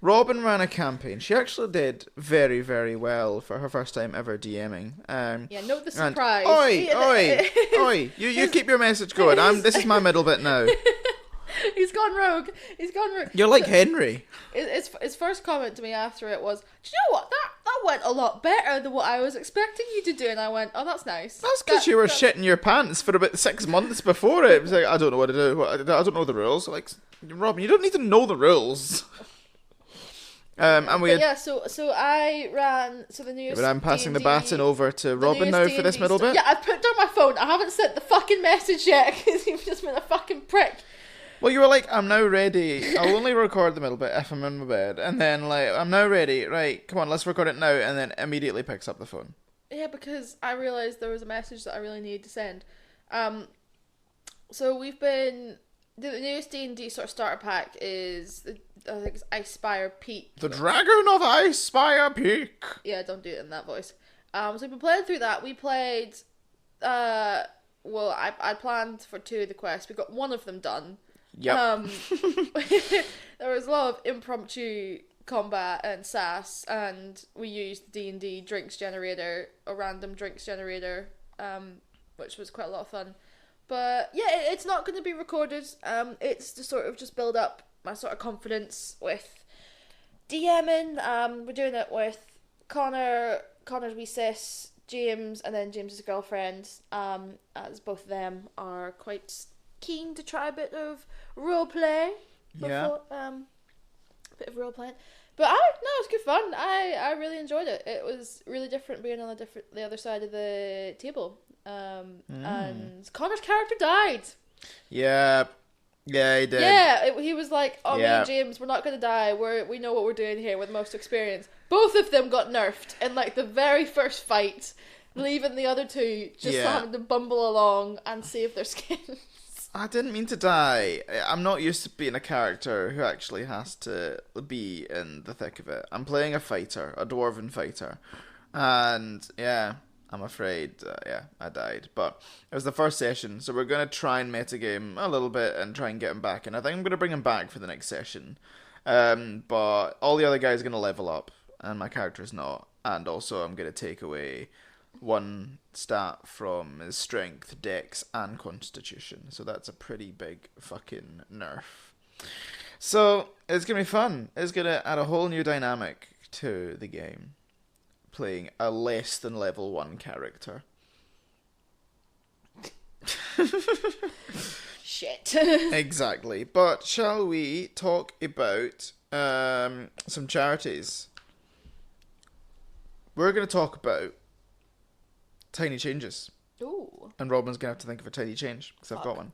Robin ran a campaign. She actually did very, very well for her first time ever DMing. Yeah, note the surprise. Oi! You keep your message going. This is my middle bit now. He's gone rogue. You're like Henry. His first comment to me after it was, "Do you know what? That went a lot better than what I was expecting you to do." And I went, "Oh, that's nice." That's because you were shitting your pants for about 6 months before it. It was like, I don't know what to do. I don't know the rules. Like, Robin, you don't need to know the rules. And we had, so I ran the newest. but I'm passing the baton over to Robin now for this middle bit. Yeah, I've put down my phone. I haven't sent the fucking message yet because you've just been a fucking prick. Well, you were like, I'm now ready. I'll only record the middle bit if I'm in my bed. And then, like, I'm now ready. Right, come on, let's record it now. And then immediately picks up the phone. Yeah, because I realised there was a message that I really needed to send. So we've been... The newest D&D sort of starter pack is, I think it's Icespire Peak. The Dragon of Icespire Peak. Yeah, don't do it in that voice. So we've been playing through that. We played... I planned for 2 of the quests. We got 1 of them done. Yep. There was a lot of impromptu combat and sass, and we used D&D drinks generator, a random drinks generator which was quite a lot of fun. But yeah, it's not going to be recorded. It's to sort of just build up my sort of confidence with DMing. We're doing it with Connor's wee sis, James, and then James's girlfriend, as both of them are quite keen to try a bit of role play. Before, bit of role playing. But it's good fun. I really enjoyed it. It was really different being on the other side of the table. And Connor's character died. Yeah, he did. Yeah, he was like, "Oh, me Yeah. and James, we're not gonna die. We know what we're doing here. With most experience." Both of them got nerfed in like the very first fight, leaving the other two just having to bumble along and save their skins. I didn't mean to die. I'm not used to being a character who actually has to be in the thick of it. I'm playing a fighter, a dwarven fighter. And, yeah, I'm afraid, I died. But it was the first session, so we're going to try and metagame a little bit and try and get him back. And I think I'm going to bring him back for the next session. But all the other guys are going to level up, and my character's not. And also I'm going to take away one stat from his strength, dex, and constitution. So that's a pretty big fucking nerf. So it's gonna be fun. It's gonna add a whole new dynamic to the game, playing a less than level 1 character. Shit. Exactly. But shall we talk about some charities? We're gonna talk about tiny changes. Ooh. And Robin's going to have to think of a tiny change, because I've got one.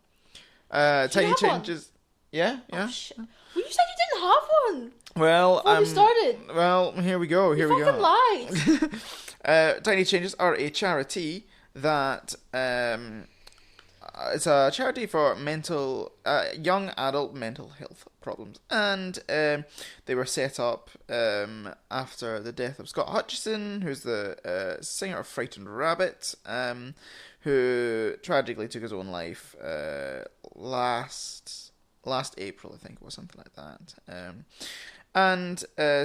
You Tiny have changes... Yeah? Oh, shit. Well, you said you didn't have one Well, before we started. Well, here we go, You fucking lied. Tiny Changes are a charity that... it's a charity for young adult mental health problems. And they were set up after the death of Scott Hutchison, who's the singer of Frightened Rabbit, who tragically took his own life last April, I think it was, something like that.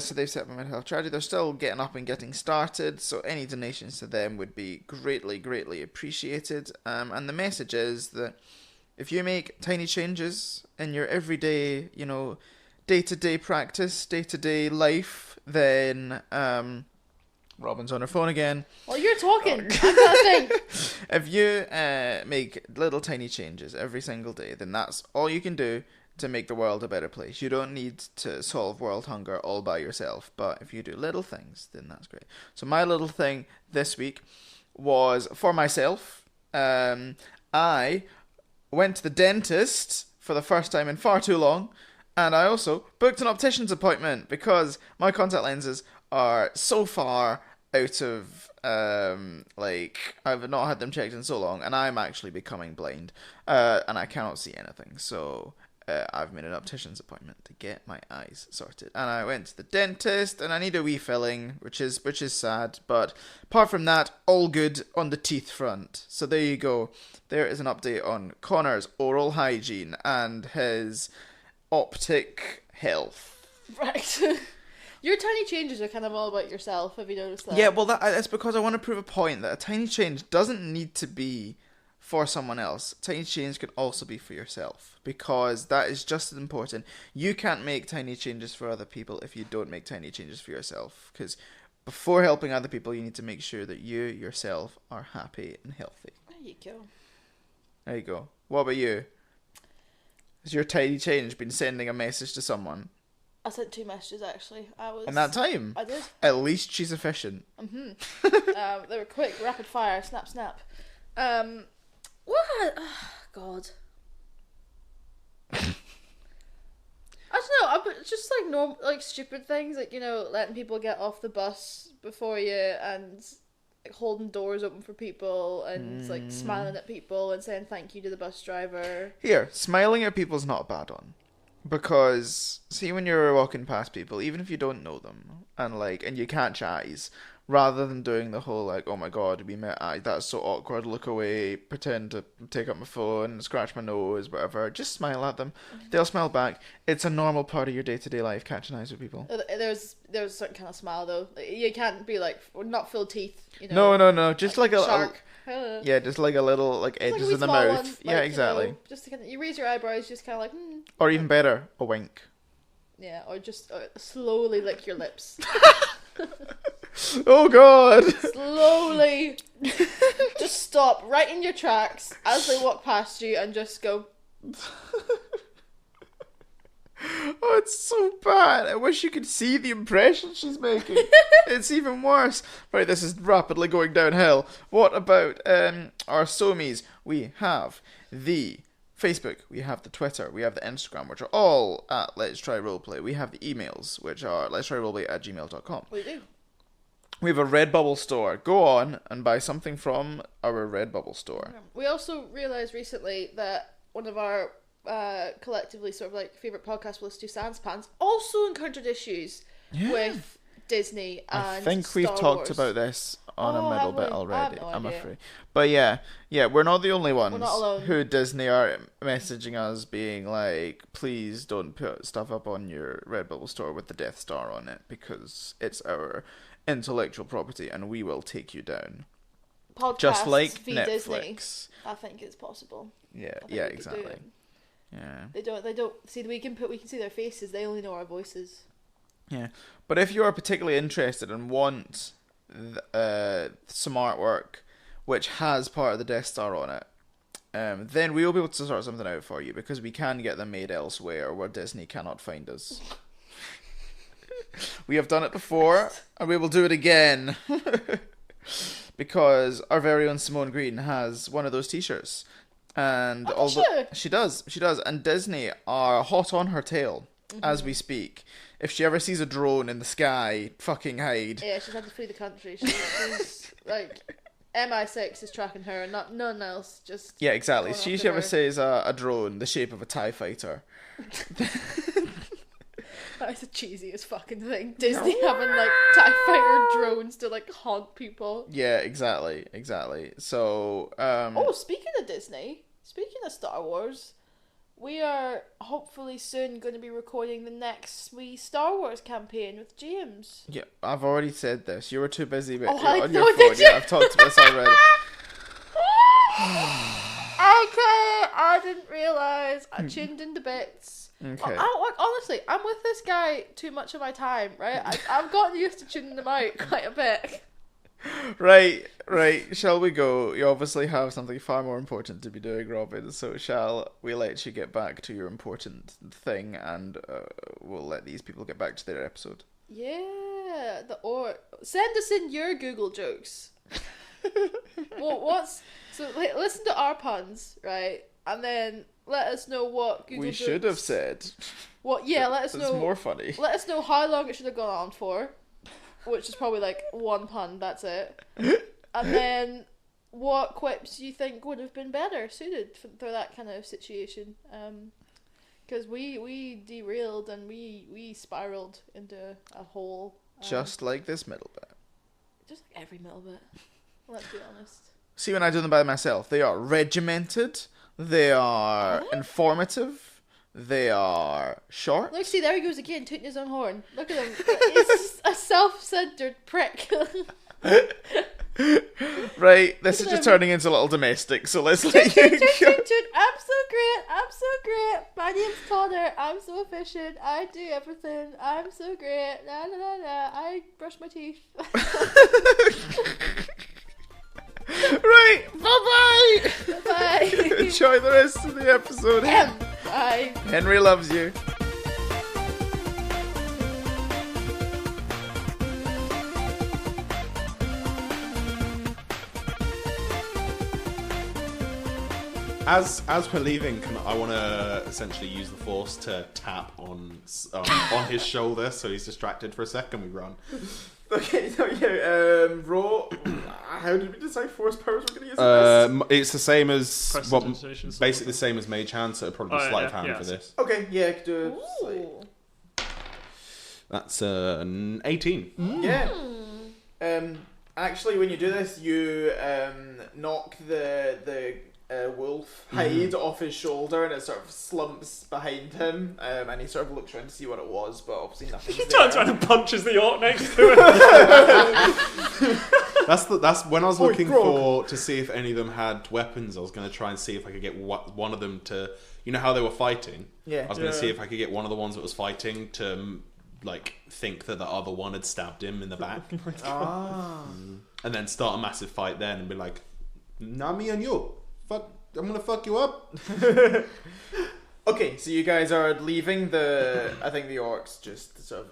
So they've set up a mental health charity. They're still getting up and getting started, so any donations to them would be greatly, greatly appreciated. And the message is that if you make tiny changes in your everyday, day-to-day practice, day-to-day life, then... Robin's on her phone again. Well, you're talking. I can't think. If you make little tiny changes every single day, then that's all you can do to make the world a better place. You don't need to solve world hunger all by yourself, but if you do little things, then that's great. So my little thing this week was for myself. I went to the dentist for the first time in far too long, and I also booked an optician's appointment because my contact lenses are so far out of, I've not had them checked in so long, and I'm actually becoming blind, and I cannot see anything, so I've made an optician's appointment to get my eyes sorted, and I went to the dentist, and I need a wee filling, which is sad, but apart from that, all good on the teeth front. So there you go. There is an update on Connor's oral hygiene and his optic health. Right. Your tiny changes are kind of all about yourself, have you noticed that? Yeah, well, that's because I want to prove a point that a tiny change doesn't need to be for someone else. Tiny change can also be for yourself, because that is just as important. You can't make tiny changes for other people if you don't make tiny changes for yourself, because before helping other people, you need to make sure that you yourself are happy and healthy. There you go. There you go. What about you? Has your tiny change been sending a message to someone? I sent 2 messages, actually. In that time? I did. At least she's efficient. Mm-hmm. They were quick, rapid fire, snap, snap. What? Oh, God. I don't know. But just like normal, like stupid things, like letting people get off the bus before you, and like holding doors open for people, and like smiling at people and saying thank you to the bus driver. Here, smiling at people's not a bad one. Because, see, when you're walking past people, even if you don't know them, and you catch eyes, rather than doing the whole, oh my god, we met eyes, that's so awkward, look away, pretend to take up my phone, scratch my nose, whatever, just smile at them. They'll smile back. It's a normal part of your day-to-day life, catching eyes with people. There's a certain kind of smile, though. You can't be, not full teeth, No, just like shark. Yeah, just like a little like Just like a edges wee in the small mouth. one, Yeah, like, exactly. You know, just to kind of, you raise your eyebrows, just kind of like, Or even better, a wink. Yeah, or just slowly lick your lips. Oh God! Slowly, just stop right in your tracks as they walk past you and just go. Oh, it's so bad. I wish you could see the impression she's making. It's even worse. Right, this is rapidly going downhill. What about our Somies? We have the Facebook, we have the Twitter, we have the Instagram, which are all at Let's Try Roleplay. We have the emails, which are letstryroleplay@gmail.com. We do. We have a Redbubble store. Go on and buy something from our Redbubble store. We also realised recently that one of our collectively sort of like favourite podcasts, Let's Do Sans Pants, also encountered issues with Disney and I think Star we've talked Wars. about this on Oh, a middle have bit we? already, I have no I'm idea. afraid. But yeah, we're not the only ones not alone. who Disney are messaging us being like, please don't put stuff up on your Redbubble store with the Death Star on it because it's our intellectual property and we will take you down. Podcasts Just like via Netflix. Disney. I think it's possible. Yeah, I think yeah, we could do exactly. it. Yeah. They don't see, we can see their faces, they only know our voices. Yeah, but if you are particularly interested and want some artwork which has part of the Death Star on it, then we will be able to sort something out for you because we can get them made elsewhere where Disney cannot find us. We have done it before and we will do it again because our very own Simone Green has one of those t-shirts. And she does, and Disney are hot on her tail as we speak. If she ever sees a drone in the sky, fucking hide. Yeah, she's had to flee the country. She's like, MI6 is tracking her, and none else. Just yeah, exactly. going She after ever her. sees a drone the shape of a TIE fighter. That is the cheesiest fucking thing. Disney having like TIE fighter drones to like haunt people. Yeah, exactly. So, Oh, speaking of Disney, speaking of Star Wars, we are hopefully soon going to be recording the next wee Star Wars campaign with James. yeah, I've already said this. You were too busy on I your know, phone. did you? Yeah, I've talked about this already. Okay, I didn't realise. I tuned into bits. Okay. Honestly, I'm with this guy too much of my time, right? I've gotten used to tuning them out quite a bit. Right. Shall we go? You obviously have something far more important to be doing, Robin. So shall we let you get back to your important thing, and we'll let these people get back to their episode. Yeah, send us in your Google jokes. Listen to our puns, right? And then let us know what Google We jokes... should have said. What? Yeah, let us It's know. more funny. Let us know how long it should have gone on for, which is probably like one pun. That's it. And then what quips you think would have been better suited for that kind of situation? Because we derailed and we spiraled into a hole. Just like this middle bit. Just like every middle bit. Let's be honest. See, when I do them by myself, they are regimented, they are informative, they are short. Look, see, there he goes again, tooting his own horn. Look at him. He's just a self-centered prick. Right, this is Look at just him. turning into a little domestic, so let's Toot, let you toot, toot, go. toot, toot. I'm so great. My name's Connor. I'm so efficient. I do everything. I'm so great. La la la la. I brush my teeth. Right, bye-bye! Bye. Enjoy the rest of the episode. Bye. Henry loves you. As we're leaving, I want to essentially use the force to tap on his shoulder so he's distracted for a second. We run. Okay, so yeah, roll. How did we decide force powers we're going to use in this? It's the same as Prestidigitation, sort basically of. the same as Mage Hand, so it'd probably be Oh, sleight yeah, of hand yeah, for so- this. Okay, yeah, I could do it. Ooh. That's an 18. Yeah. Actually, when you do this, you knock the wolf hide off his shoulder, and it sort of slumps behind him, and he sort of looks around to see what it was, but obviously nothing's He there. turns around and punches the orc next to him. That's when I was looking to see if any of them had weapons. I was going to try and see if I could get one of them to, you know how they were fighting. Yeah. I was going to see if I could get one of the ones that was fighting to like think that the other one had stabbed him in the back. And then start a massive fight then and be like, "Nah, me and you, fuck, I'm gonna fuck you up." Okay, so you guys are leaving I think the orcs just sort of,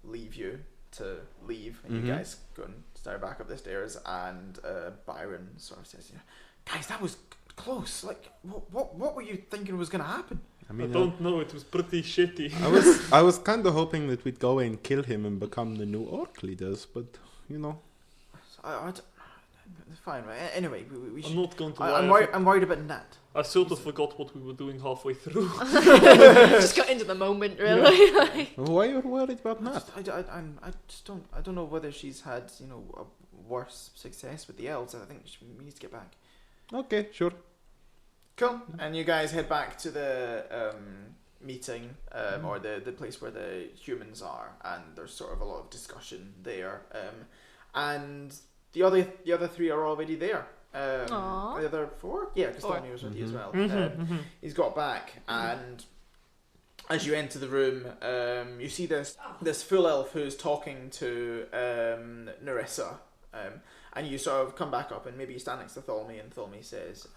leave you to leave, and you guys go and start back up the stairs, and Byron sort of says, "Guys, that was close. Like, what were you thinking was gonna happen?" I mean, I don't know. It was pretty shitty. I was kind of hoping that we'd go and kill him and become the new orc leaders, but Fine, right? Anyway, we should. I'm not going to I'm worried about Nat. I sort of forgot what we were doing halfway through. Just got into the moment, really. why are you worried about that? I don't know whether she's had a worse success with the elves. I think we need to get back. Okay, sure. Cool. And you guys head back to the meeting, or the place where the humans are, and there's sort of a lot of discussion there. And the other three are already there. The other four? Yeah, because Tommy was with you as well. He's got back, and as you enter the room, you see this full elf who's talking to Nerissa, and you sort of come back up, and maybe you stand next to Tholme, and Tholme says,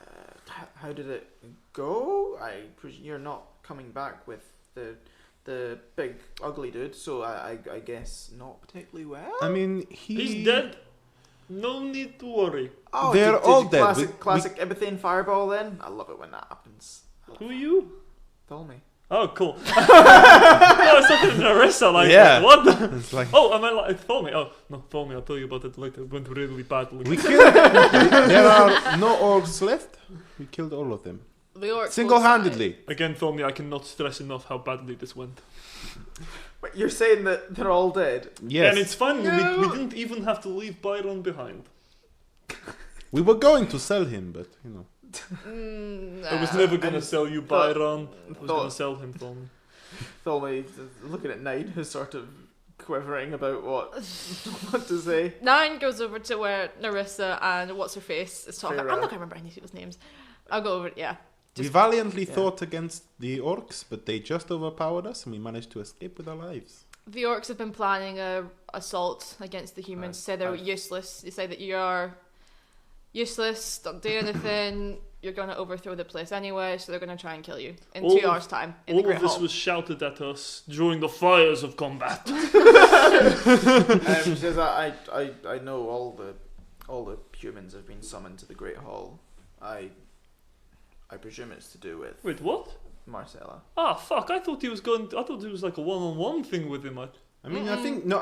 "How did it go? I presume you're not coming back with the big ugly dude, so I guess not particularly well." I mean, he's dead. No need to worry. Oh, they're all dead. Classic Ibethane fireball. Then I love it when that happens. Who are you? Tholme. Oh, cool. I was talking to Nerissa, like, Yeah. what? It's like, Oh, am I like Tholme? Oh, no, Tholme, I'll tell you about it later. It went really badly. we killed. There are no orcs left. We killed all of them The orcs single-handedly. Again, Tholme, I cannot stress enough how badly this went. But you're saying that they're all dead? Yes, And it's fun, No. we didn't even have to leave Byron behind. we were going to sell him, but I was never going to and sell you Byron. I was going to sell him, Tholme. Tholme looking at Nine, who's sort of quivering about what to say. Nine goes over to where Nerissa and what's her face is talking. Farah. I'm not gonna remember any people's names. I'll go over. Yeah. we valiantly fought against the orcs, but they just overpowered us, and we managed to escape with our lives. The orcs have been planning a assault against the humans. Say they're useless. They say that you are useless. Don't do anything. You're going to overthrow the place anyway, so they're going to try and kill you in 2 hours' time in the All Great of this Hall. was shouted at us during the fires of combat. She says, I know all the humans have been summoned to the Great Hall. I presume it's to do with Wait, what? Marcella. Ah, fuck! I thought it was like a one-on-one thing with him. I mean, I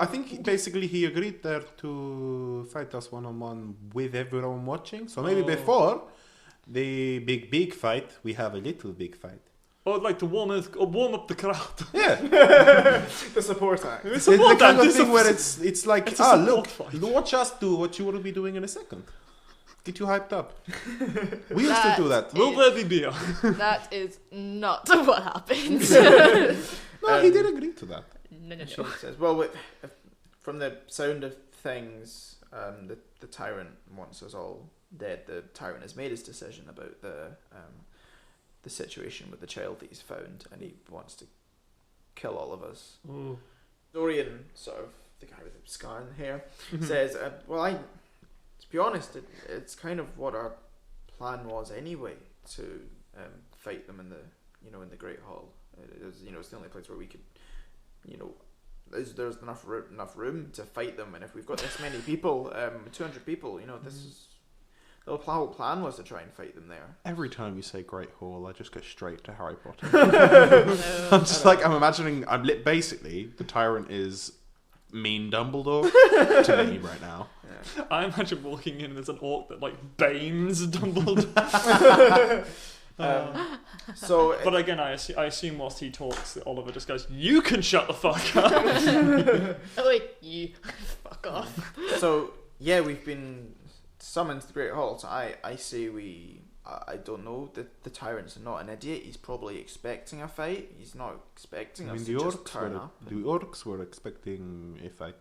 think basically he agreed there to fight us one-on-one with everyone watching. So maybe before the big fight, we have a little big fight. Oh, I'd like to warm up the crowd. Yeah, The support act. it's the kind of thing where it's like, it's a support look, fight. watch us do what you will be doing in a second. Get you hyped up. We used to do that. Will there be beer? That is not what happened. No, he did agree to that. No. She says, well, from the sound of things, the Tyrant wants us all dead. The Tyrant has made his decision about the situation with the child that he's found, and he wants to kill all of us. Oh. Dorian, sort of the guy with the scar in the hair, says, to be honest, it's kind of what our plan was anyway, to fight them in the Great Hall. It's the only place where we could, there's enough room to fight them, and if we've got this many people, 200 people, this is the whole plan was to try and fight them there. Every time you say Great Hall, I just go straight to Harry Potter. I'm just like, I'm imagining, basically, the Tyrant is mean Dumbledore to me right now. Yeah. I imagine walking in as an orc that like banes Dumbledore. But again, I assume whilst he talks, that Oliver just goes, "You can shut the fuck up." Oh, wait, you fuck off. So yeah, we've been summoned to the Great Hall. So I say I don't know. The Tyrant's not an idiot. He's probably expecting a fight. He's not expecting us to just turn up. The orcs were expecting a fight.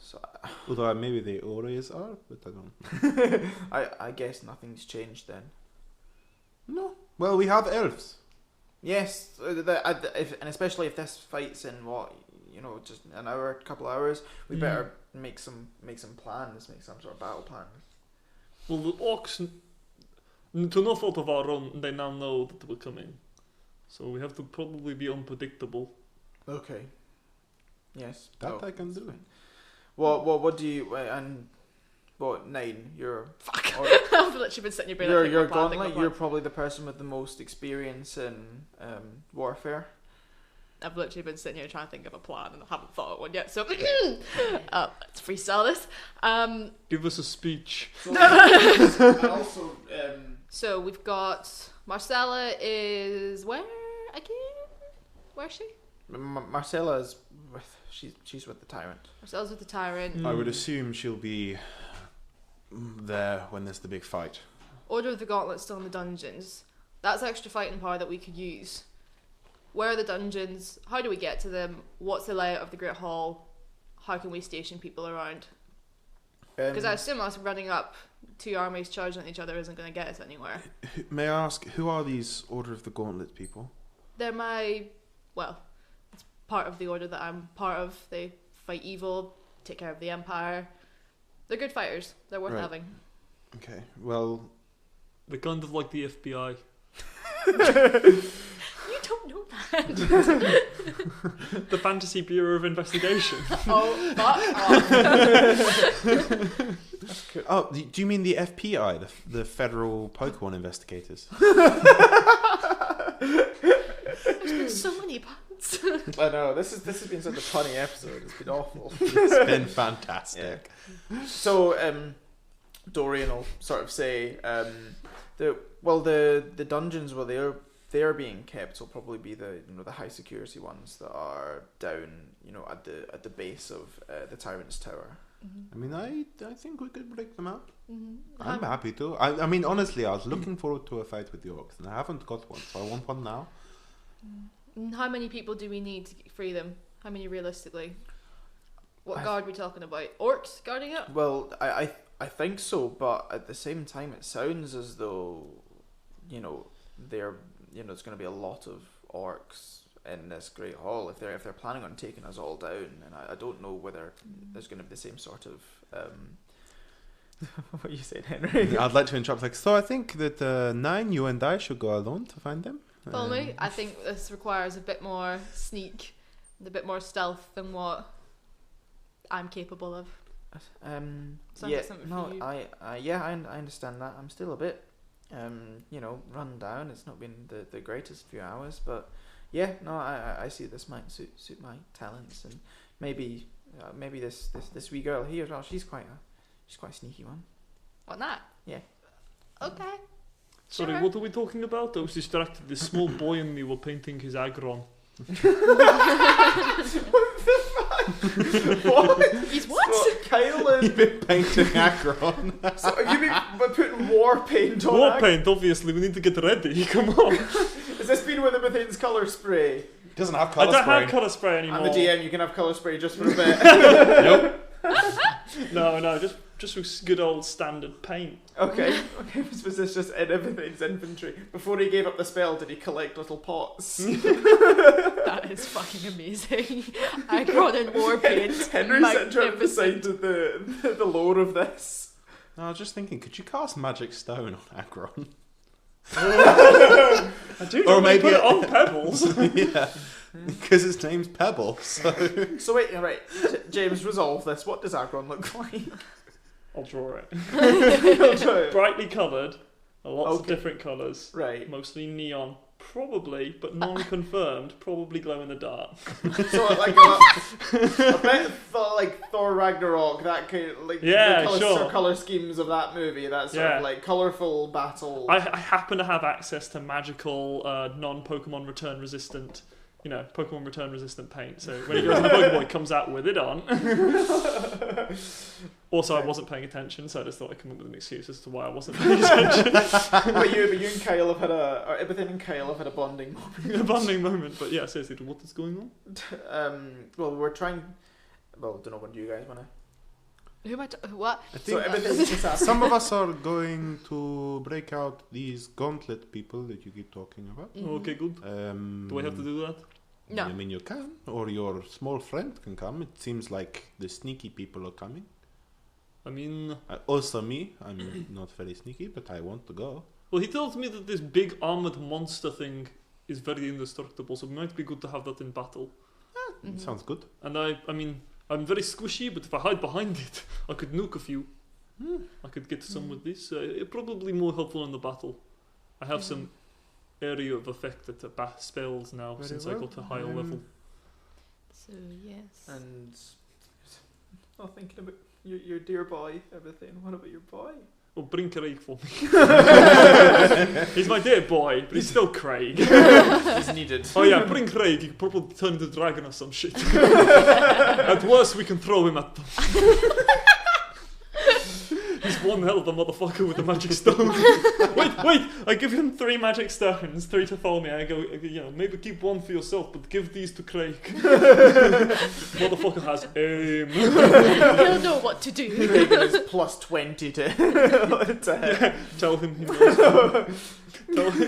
So Although maybe they always are, but I don't. I guess nothing's changed then. No. Well, we have elves. Yes, and especially if this fight's in just an hour, couple hours, we better make some plans, make some sort of battle plan. Well, the orcs, to no fault of our own, they now know that we're coming, so we have to probably be unpredictable. Okay. Yes. That I can do. What do you and? What 9? You're fuck. I've literally been sitting here being like, you're Gauntlet. You're probably the person with the most experience in warfare. I've literally been sitting here trying to think of a plan and I haven't thought of one yet. So let's freestyle this. Give us a speech. Also, so we've got Marcella is where again? Where is she? Marcella is she's with the Tyrant. Marcella's with the Tyrant. I would assume she'll be there when there's the big fight. Order of the Gauntlet's still in the dungeons. That's extra fighting power that we could use. Where are the dungeons? How do we get to them? What's the layout of the Great Hall? How can we station people around? Because I assume us running up 2 armies charging at each other isn't going to get us anywhere. May I ask, who are these Order of the Gauntlet people? They're it's part of the order that I'm part of. They fight evil, take care of the Empire. They're good fighters. They're worth having. Okay, well... They're kind of like the FBI. You don't know that. The Fantasy Bureau of Investigation. Oh, fuck off. Oh, do you mean the FPI, the Federal Pokemon Investigators? There's been so many puns. I know, this has been such a funny episode. It's been awful. It's been fantastic. Yeah. So, Dorian will sort of say, the dungeons where they're being kept will probably be the high security ones that are down at the base of the Tyrant's tower. I mean, I think we could break them up. Mm-hmm. I'm happy to. I mean, honestly, I was looking forward to a fight with the orcs, and I haven't got one, so I want one now. How many people do we need to free them? How many realistically? What guard are we talking about? Orcs guarding it? Well, I think so, but at the same time, it sounds as though they're there's going to be a lot of orcs in this great hall if they're planning on taking us all down, and I don't know whether there's going to be the same sort of what are you saying, Henry? I'd like to interrupt. So I think that 9, you and I should go alone to find them. Follow me. I think this requires a bit more sneak, a bit more stealth than what I'm capable of. Yeah, no, I understand that. I'm still a bit run down. It's not been the greatest few hours, but yeah, no, I see this might suit my talents, and maybe this wee girl here, well, she's quite a sneaky one. What, that? Yeah. Okay. Sorry, Sure. what are we talking about? I was distracted. This small boy and me were painting his Agron. What? He's what? So, Kyle and... You've been painting Agron. So have you been putting war paint on War paint, obviously. We need to get ready. Come on. Has this been with Timothy's colour spray? Doesn't have I colour don't spray. have colour spray anymore. I'm the DM, you can have colour spray just for a bit. Nope. No, just with good old standard paint. Okay, was this just in everything's inventory? Before he gave up the spell, did he collect little pots? That is fucking amazing. I got in war paint. Henry's sitting trying to decide the lore of this. No, I was just thinking, could you cast Magic Stone on Agron? I do Or or maybe maybe put it on pebbles. Yeah, because his name's Pebble. So wait, right, James, resolve this. What does Agron look like? I'll draw it. I'll try it. Brightly coloured, lots of Okay. different colours. Right. Mostly neon, probably, but non-confirmed. Probably glow in the dark. So like a bit like Thor Ragnarok, that kind of like Yeah, the sure. color schemes of that movie. That sort Yeah. of like colourful battle. I happen to have access to magical, non-Pokemon return resistant. Pokemon return resistant paint. So when he goes in the Pokemon, it comes out with it on. Also, I wasn't paying attention, so I just thought I'd come up with an excuse as to why I wasn't paying attention. But you and Kyle have had everything and Kyle have had a bonding moment. A bonding moment, but yeah, seriously, what is going on? Well, we're trying. Well, don't know. What do you guys want to Who am I? What? I So think everything's just happening. some of us are going to break out these gauntlet people that you keep talking about. Okay, good. Do I have to do that? No. I mean, you can, or your small friend can come. It seems like the sneaky people are coming. I mean, Also me, I'm not very sneaky, but I want to go. well, he tells me that this big armored monster thing is very indestructible, so it might be good to have that in battle. Mhm. Sounds good. And I mean, I'm very squishy, but if I hide behind it, I could nuke a few. I could get some with this. Probably more helpful in the battle. I have some area of effect that spells now Very since well. I got to higher level. So yes. And not thinking about your dear boy, everything. What about your boy? Well, bring Craig for me. He's my dear boy, but he's still Craig. He's needed. Oh yeah, bring Craig. He could probably turn into a dragon or some shit. At worst, we can throw him at them. He's one hell of a motherfucker with a magic stone. wait! I give him 3 magic stones, 3 to follow me. I go, maybe keep 1 for yourself, but give these to Craig. Motherfucker has aim. He'll know what to do. Taking his plus 20 to Tell him he knows.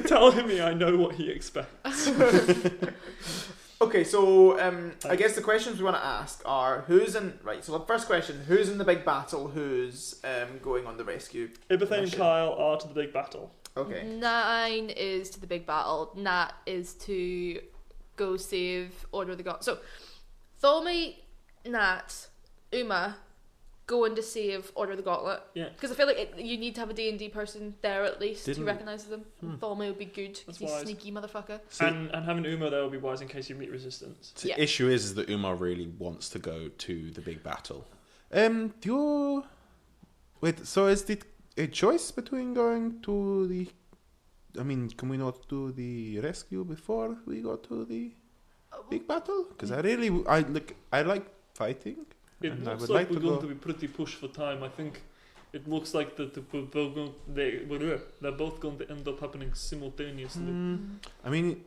Tell him I know what he expects. Okay, so I guess the questions we want to ask are so the first question, who's in the big battle, who's going on the rescue? Ibethane and mission? Kyle are to the big battle. Okay. 9 is to the big battle. Nat is to go save Order of the Gauntlet. So, Tholme, Nat, Uma going to save Order of the Gauntlet. Yeah. Because I feel like you need to have a D&D person there at least Didn't- who recognises them. Tholme would be good because That's he's a wise. sneaky motherfucker. And having Uma there will be wise in case you meet resistance. The Yeah. issue is that Umar really wants to go to the big battle. Wait, so is it a choice between going to the... I mean, can we not do the rescue before we go to the big battle? Because I like fighting. It And I looks would like like we're to going go- to be pretty pushed for time. I think it looks like that they're both going to end up happening simultaneously. I mean...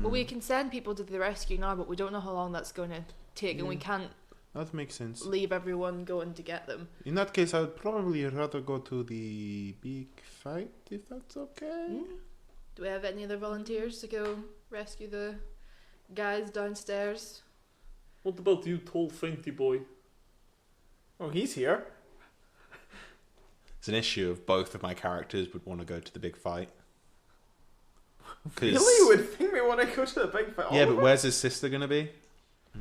Well, we can send people to the rescue now, but we don't know how long that's going to take, and we Yeah. can't That makes sense. leave everyone going to get them. In that case, I would probably rather go to the big fight, if that's okay. Do we have any other volunteers to go rescue the guys downstairs? What about you, tall, fainty boy? Oh, he's here. It's an issue of both of my characters would want to go to the big fight. 'Cause- Really? You would think we want to go to the big fight? Yeah, but Oliver? where's his sister going to be?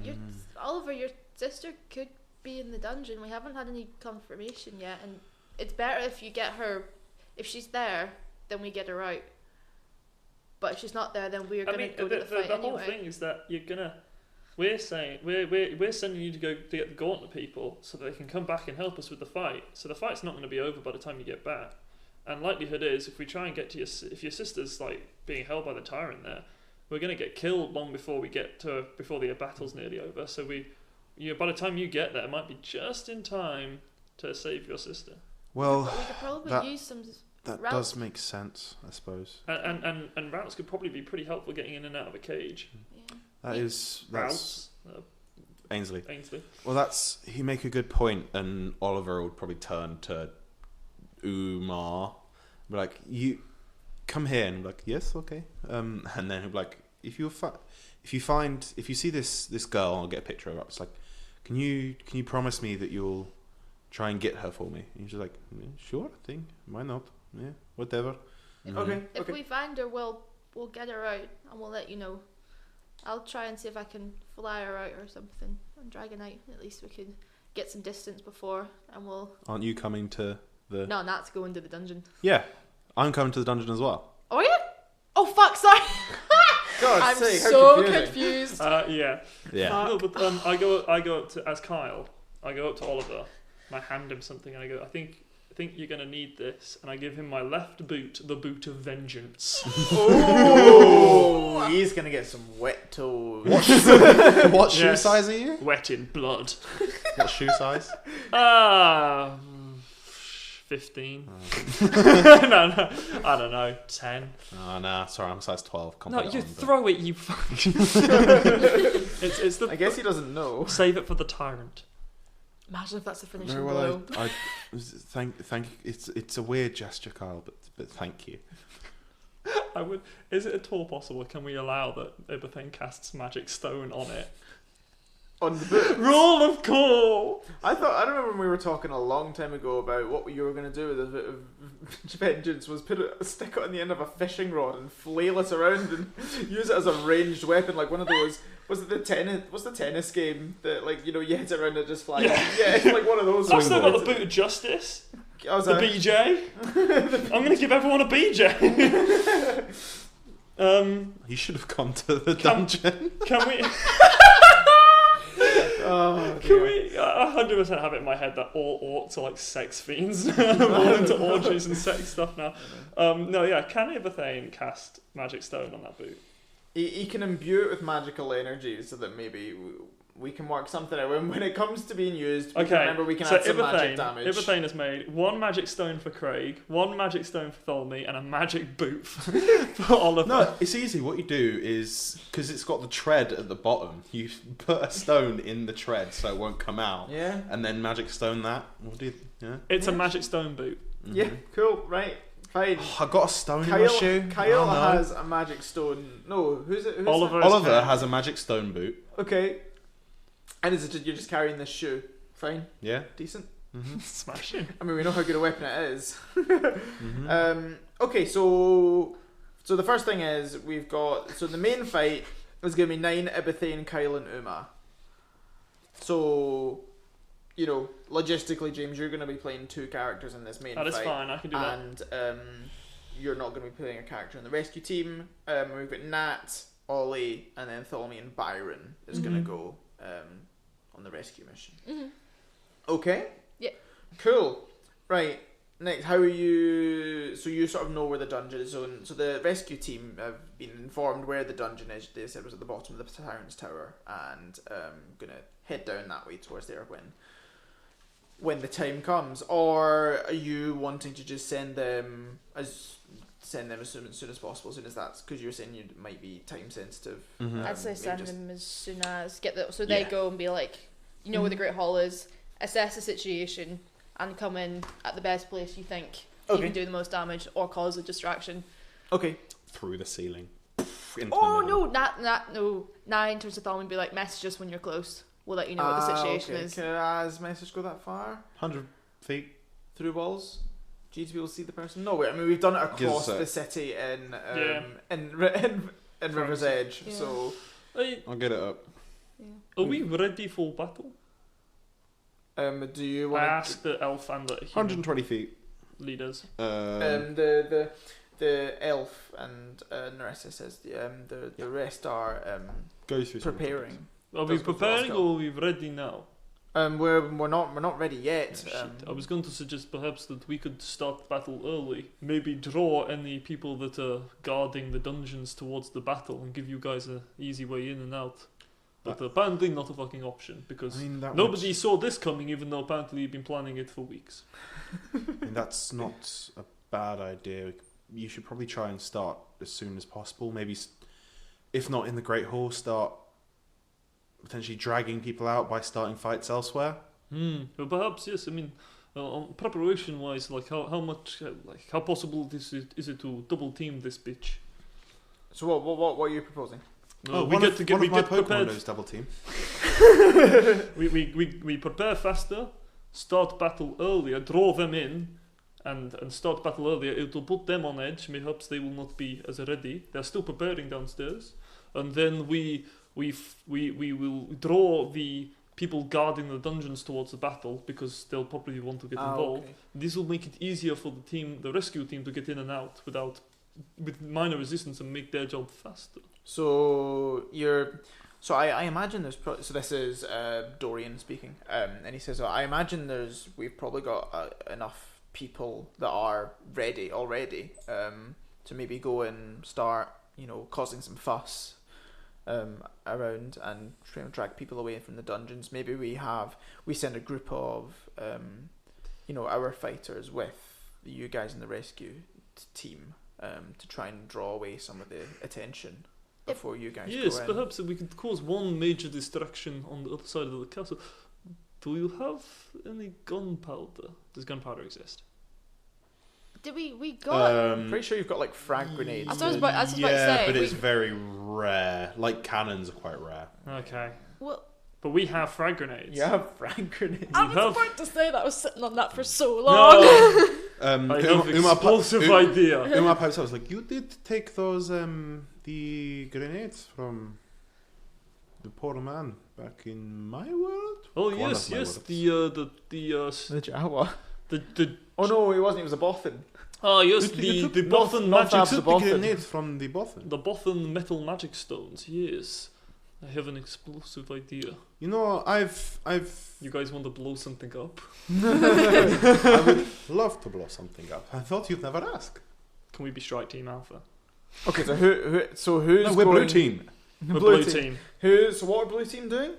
Your, Oliver, your sister could be in the dungeon. We haven't had any confirmation yet, and it's better if you get her. If she's there, then we get her out. But if she's not there, then we're I going to mean, go to the fight the whole anyway. thing is that you're gonna. We're saying we're sending you to go to get the gauntlet people so that they can come back and help us with the fight. So the fight's not going to be over by the time you get back. And likelihood is, if we try and get to if your sister's like being held by the tyrant there, we're going to get killed long before we get to before the battle's nearly over. So by the time you get there, it might be just in time to save your sister. Well, But we could probably that- use some. that routes. does make sense, I suppose. And routes could probably be pretty helpful getting in and out of a cage. Yeah. That's Routes, Ainsley. Ainsley. Well, you make a good point, and Oliver would probably turn to Umar, be like, "You come here," and be like, "Yes, okay." And then he'll be like, "If you see this girl, I'll get a picture of her. It's like, can you promise me that you'll try and get her for me?" And he's just like, "Yeah, sure thing, why not? Yeah, whatever." Okay. If we find her, we'll get her out, and we'll let you know. I'll try and see if I can fly her out or something on Dragonite. At least we could get some distance before, and we'll. Aren't you coming to the? No, Nat's going to the dungeon. Yeah, I'm coming to the dungeon as well. Oh yeah. Oh fuck! Sorry. God's I'm sake, how so confusing. confused. Yeah. Yeah. No, but I go up to as Kyle. I go up to Oliver and I hand him something and I go, I think you're gonna need this, and I give him my left boot, the boot of vengeance. Oh, he's gonna get some wet toes. What shoe Yes. size are you? Wet in blood. What shoe size? 15. No, I don't know, 10. Oh no, sorry, I'm size 12. Can't No, put it you on, but- throw it, you fucking. It's the. I guess he doesn't know. Save it for the tyrant. Imagine if that's the finishing Very blow. well, I thank. It's a weird gesture, Kyle, but thank you. I would. Is it at all possible? Can we allow that Ibathane casts Magic Stone on it? On the book. Roll of call. I remember when we were talking a long time ago about what you were going to do with a bit of vengeance was stick it on the end of a fishing rod and flail it around and use it as a ranged weapon, like one of those. What's the tennis game that, like, you know, you hit it around and it just flies? Yeah, it's like one of those. I've still got the Boot of Justice. The BJ. I'm going to give everyone a BJ. You should have come to the dungeon. Can we? Oh, can we 100% have it in my head that all orcs are like sex fiends? All into orgies and sex stuff now. No, yeah. Can Ibathane cast Magic Stone on that boot? He can imbue it with magical energy so that maybe we can work something out. When it comes to being used, remember we can add some magic damage. Ibathane has made 1 Magic Stone for Craig, 1 Magic Stone for Tholme, and a Magic Boot for Oliver. No, it's easy. What you do is, because it's got the tread at the bottom, you put a stone in the tread so it won't come out. Yeah. And then Magic Stone that. We'll do. Yeah. It's a Magic Stone boot. Mm-hmm. Yeah, cool, right. Fine. Oh, I got a stone in my shoe. Kyle has a magic stone. No, who's it? Oliver has a magic stone boot. Okay. And is it just, you're just carrying this shoe? Fine. Yeah. Decent. Mm-hmm. Smashing. I mean, we know how good a weapon it is. Mm-hmm. Okay, so the first thing is we've got, so the main fight is going to be 9 Ibathane, Kyle, and Uma. So, you know, logistically, James, you're going to be playing 2 characters in this main fight. That is fine, I can do that. And you're not going to be playing a character in the rescue team. We've got Nat, Ollie, and then Tholme and Byron is going to go on the rescue mission. Mm-hmm. Okay? Yeah. Cool. Right. Next, how are you... So you sort of know where the dungeon is. So the rescue team have been informed where the dungeon is. They said it was at the bottom of the Tyrant's tower. And going to head down that way towards there when the time comes. Or are you wanting to just send them as soon as possible, as soon as that's... Because you're saying you might be time sensitive. Mm-hmm. I'd say send them as soon as so Yeah. they go and be like, you know where the Great Hall is, assess the situation, and come in at the best place you think you can do the most damage or cause a distraction. Okay. Through the ceiling. Nah, in terms of Tholme, be like, message us when you're close. We'll let you know what the situation is. Can Az's message go that far? 100 feet. Through walls? Do you need to be able to see the person? No, wait. I mean, we've done it across the city in River's Edge. Yeah. So I'll get it up. Yeah. Are we ready for battle? do you I want asked the elf and the human 120 feet. leaders. the elf and Narissa says the rest are Go through some preparing. Are we Does go for preparing Oscar. or are we ready now? We're not ready yet. Shit. I was going to suggest perhaps that we could start battle early. Maybe draw any people that are guarding the dungeons towards the battle and give you guys an easy way in and out. But apparently not a fucking option, because nobody saw this coming, even though apparently you've been planning it for weeks. That's not a bad idea. You should probably try and start as soon as possible. Maybe, if not in the Great Hall, start potentially dragging people out by starting fights elsewhere. Well, perhaps, yes. I mean, preparation-wise, like how much, how possible is it to double team this bitch? So what are you proposing? No, one of my Pokemon prepared. knows double team. we prepare faster, start battle earlier, draw them in, and start battle earlier. It will put them on edge. Perhaps they will not be as ready. They're still preparing downstairs, and then we will draw the people guarding the dungeons towards the battle, because they'll probably want to get involved. Okay. This will make it easier for the rescue team to get in and out with minor resistance and make their job faster. So I imagine there's so this is Dorian speaking, and he says, I imagine we've probably got enough people that are ready already to maybe go and start, causing some fuss around and try and drag people away from the dungeons. Maybe we send a group of our fighters with you guys in the rescue team to try and draw away some of the attention before you guys go in. Perhaps we could cause one major distraction on the other side of the castle. Do you have any gunpowder? Does gunpowder exist? Did we got? I'm pretty sure you've got like frag grenades. I was about to say. But it's very rare. Like cannons are quite rare. Okay. Well, But we have frag grenades. You have frag grenades. I was have- about to say that. I was sitting on that for so long. No. I have Uma explosive idea. Uma pipes. I was like, you did take those the grenades from the poor man back in my world. Oh One yes, of my yes. words. The Jawa. The Oh no, he wasn't. He was a boffin. oh yes, You the took Bothan not magic Fab's Took the the Bothan. grenades from the Bothan. the Bothan metal magic stones. Yes, I have an explosive idea. You know, I've You guys want to blow something up? I would love to blow something up. I thought you'd never ask. Can we be Strike Team Alpha? Okay, so who's No, we're going? blue team. We're blue team. So what are blue team doing?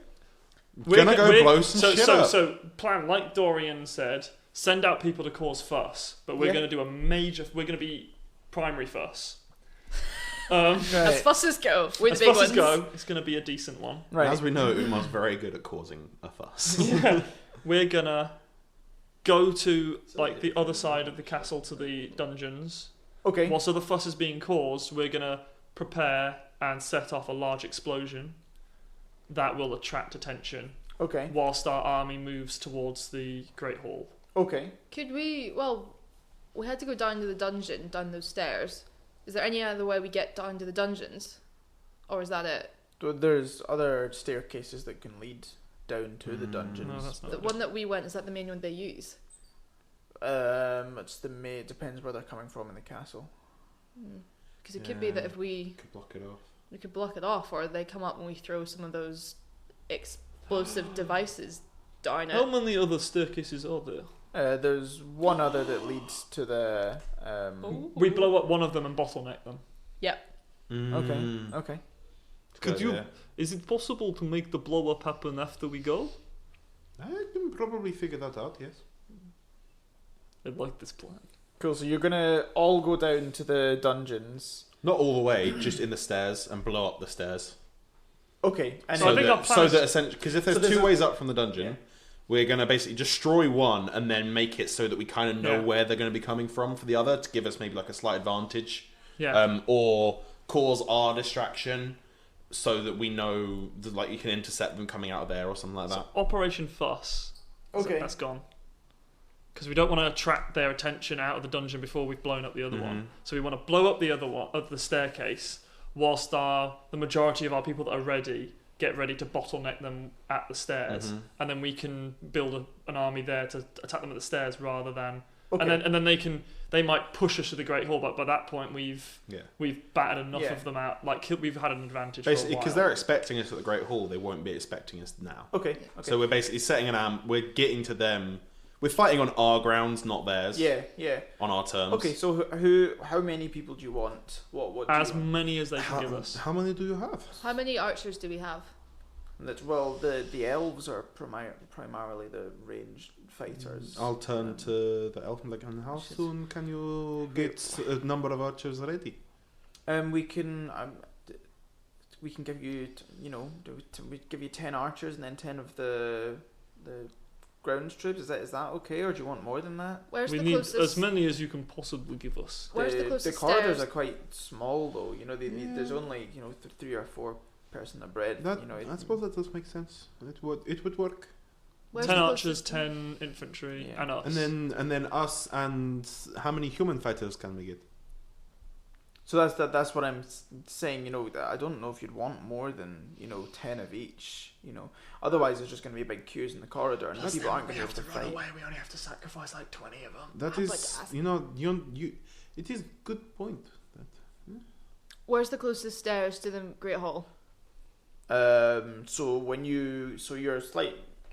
Gonna go blow some shit up. So plan like Dorian said. Send out people to cause fuss, but we're Yeah. going to do a major. We're going to be primary fuss. As fusses go, with As the big fuss as ones. go, it's going to be a decent one. Right. As we know, Uma's very good at causing a fuss. Yeah. We're gonna go to like the other side of the castle to the dungeons. Okay. Whilst other fuss is being caused, we're gonna prepare and set off a large explosion that will attract attention. Okay. Whilst our army moves towards the Great Hall. Okay. Could we? Well, we had to go down to the dungeon, down those stairs. Is there any other way we get down to the dungeons, or is that it? There's other staircases that can lead down to the dungeons. No, that's not The it. one that we went, is that the main one they use? It's the It depends where they're coming from in the castle. Because it could be that Yeah. if we Could block it off. could block it off, or they come up and we throw some of those explosive devices down How it. many other staircases are there? There's one other that leads to the. We blow up one of them and bottleneck them. Mm. Okay. Could you? idea. Is it possible to make the blow up happen after we go? I can probably figure that out. Yes. I like this plan. Cool. So you're gonna all go down to the dungeons. Not all the way, just in the stairs and blow up the stairs. Okay. And So I then- think our plan so is- that essentially, because if there's So there's two a- ways up from the dungeon, Yeah. we're gonna basically destroy one and then make it so that we kind of know Yeah. where they're gonna be coming from for the other to give us maybe like a slight advantage, Yeah. or cause our distraction so that we know that like you can intercept them coming out of there or something like So that. Operation Fuss. Okay. That's gone. Because we don't want to attract their attention out of the dungeon before we've blown up the other one. So we want to blow up the other one of the staircase, whilst the majority of our people that are ready get ready to bottleneck them at the stairs, and then we can build an army there to attack them at the stairs rather than. Okay. And then they might push us to the Great Hall, but by that point we've battered enough Yeah. of them out. Like we've had an advantage. Basically, because because they're expecting us at the Great Hall, they won't be expecting us now. Okay. So we're basically setting we're getting to them. We're fighting on our grounds, not theirs. Yeah. On our terms. Okay. So how many people do you want? What? Do as you want? many as they can give us. How many do you have? How many archers do we have? The elves are primarily the ranged fighters. I'll turn to the elf and like, and how soon can you get a number of archers ready? We can give you we give you 10 archers and then 10 of the ground troops. Is that okay, or do you want more than that? Where's We the need closest? as many as you can possibly give us. Where's the The closest corridors stairs? are quite small though. You know, there's only 3 or 4 person a bread. That, I I suppose that does make sense. It would work. Where's 10 the archers, closest- 10 infantry, Yeah. and us. And then us, and how many human fighters can we get? So that's what I'm saying. I don't know if you'd want more than 10 of each. Otherwise there's just going to be big queues in the corridor and people aren't going to be able to fight. We only have to sacrifice like 20 of them. That I'd is, like to ask- you. It is good point. Where's the closest stairs to the Great Hall? So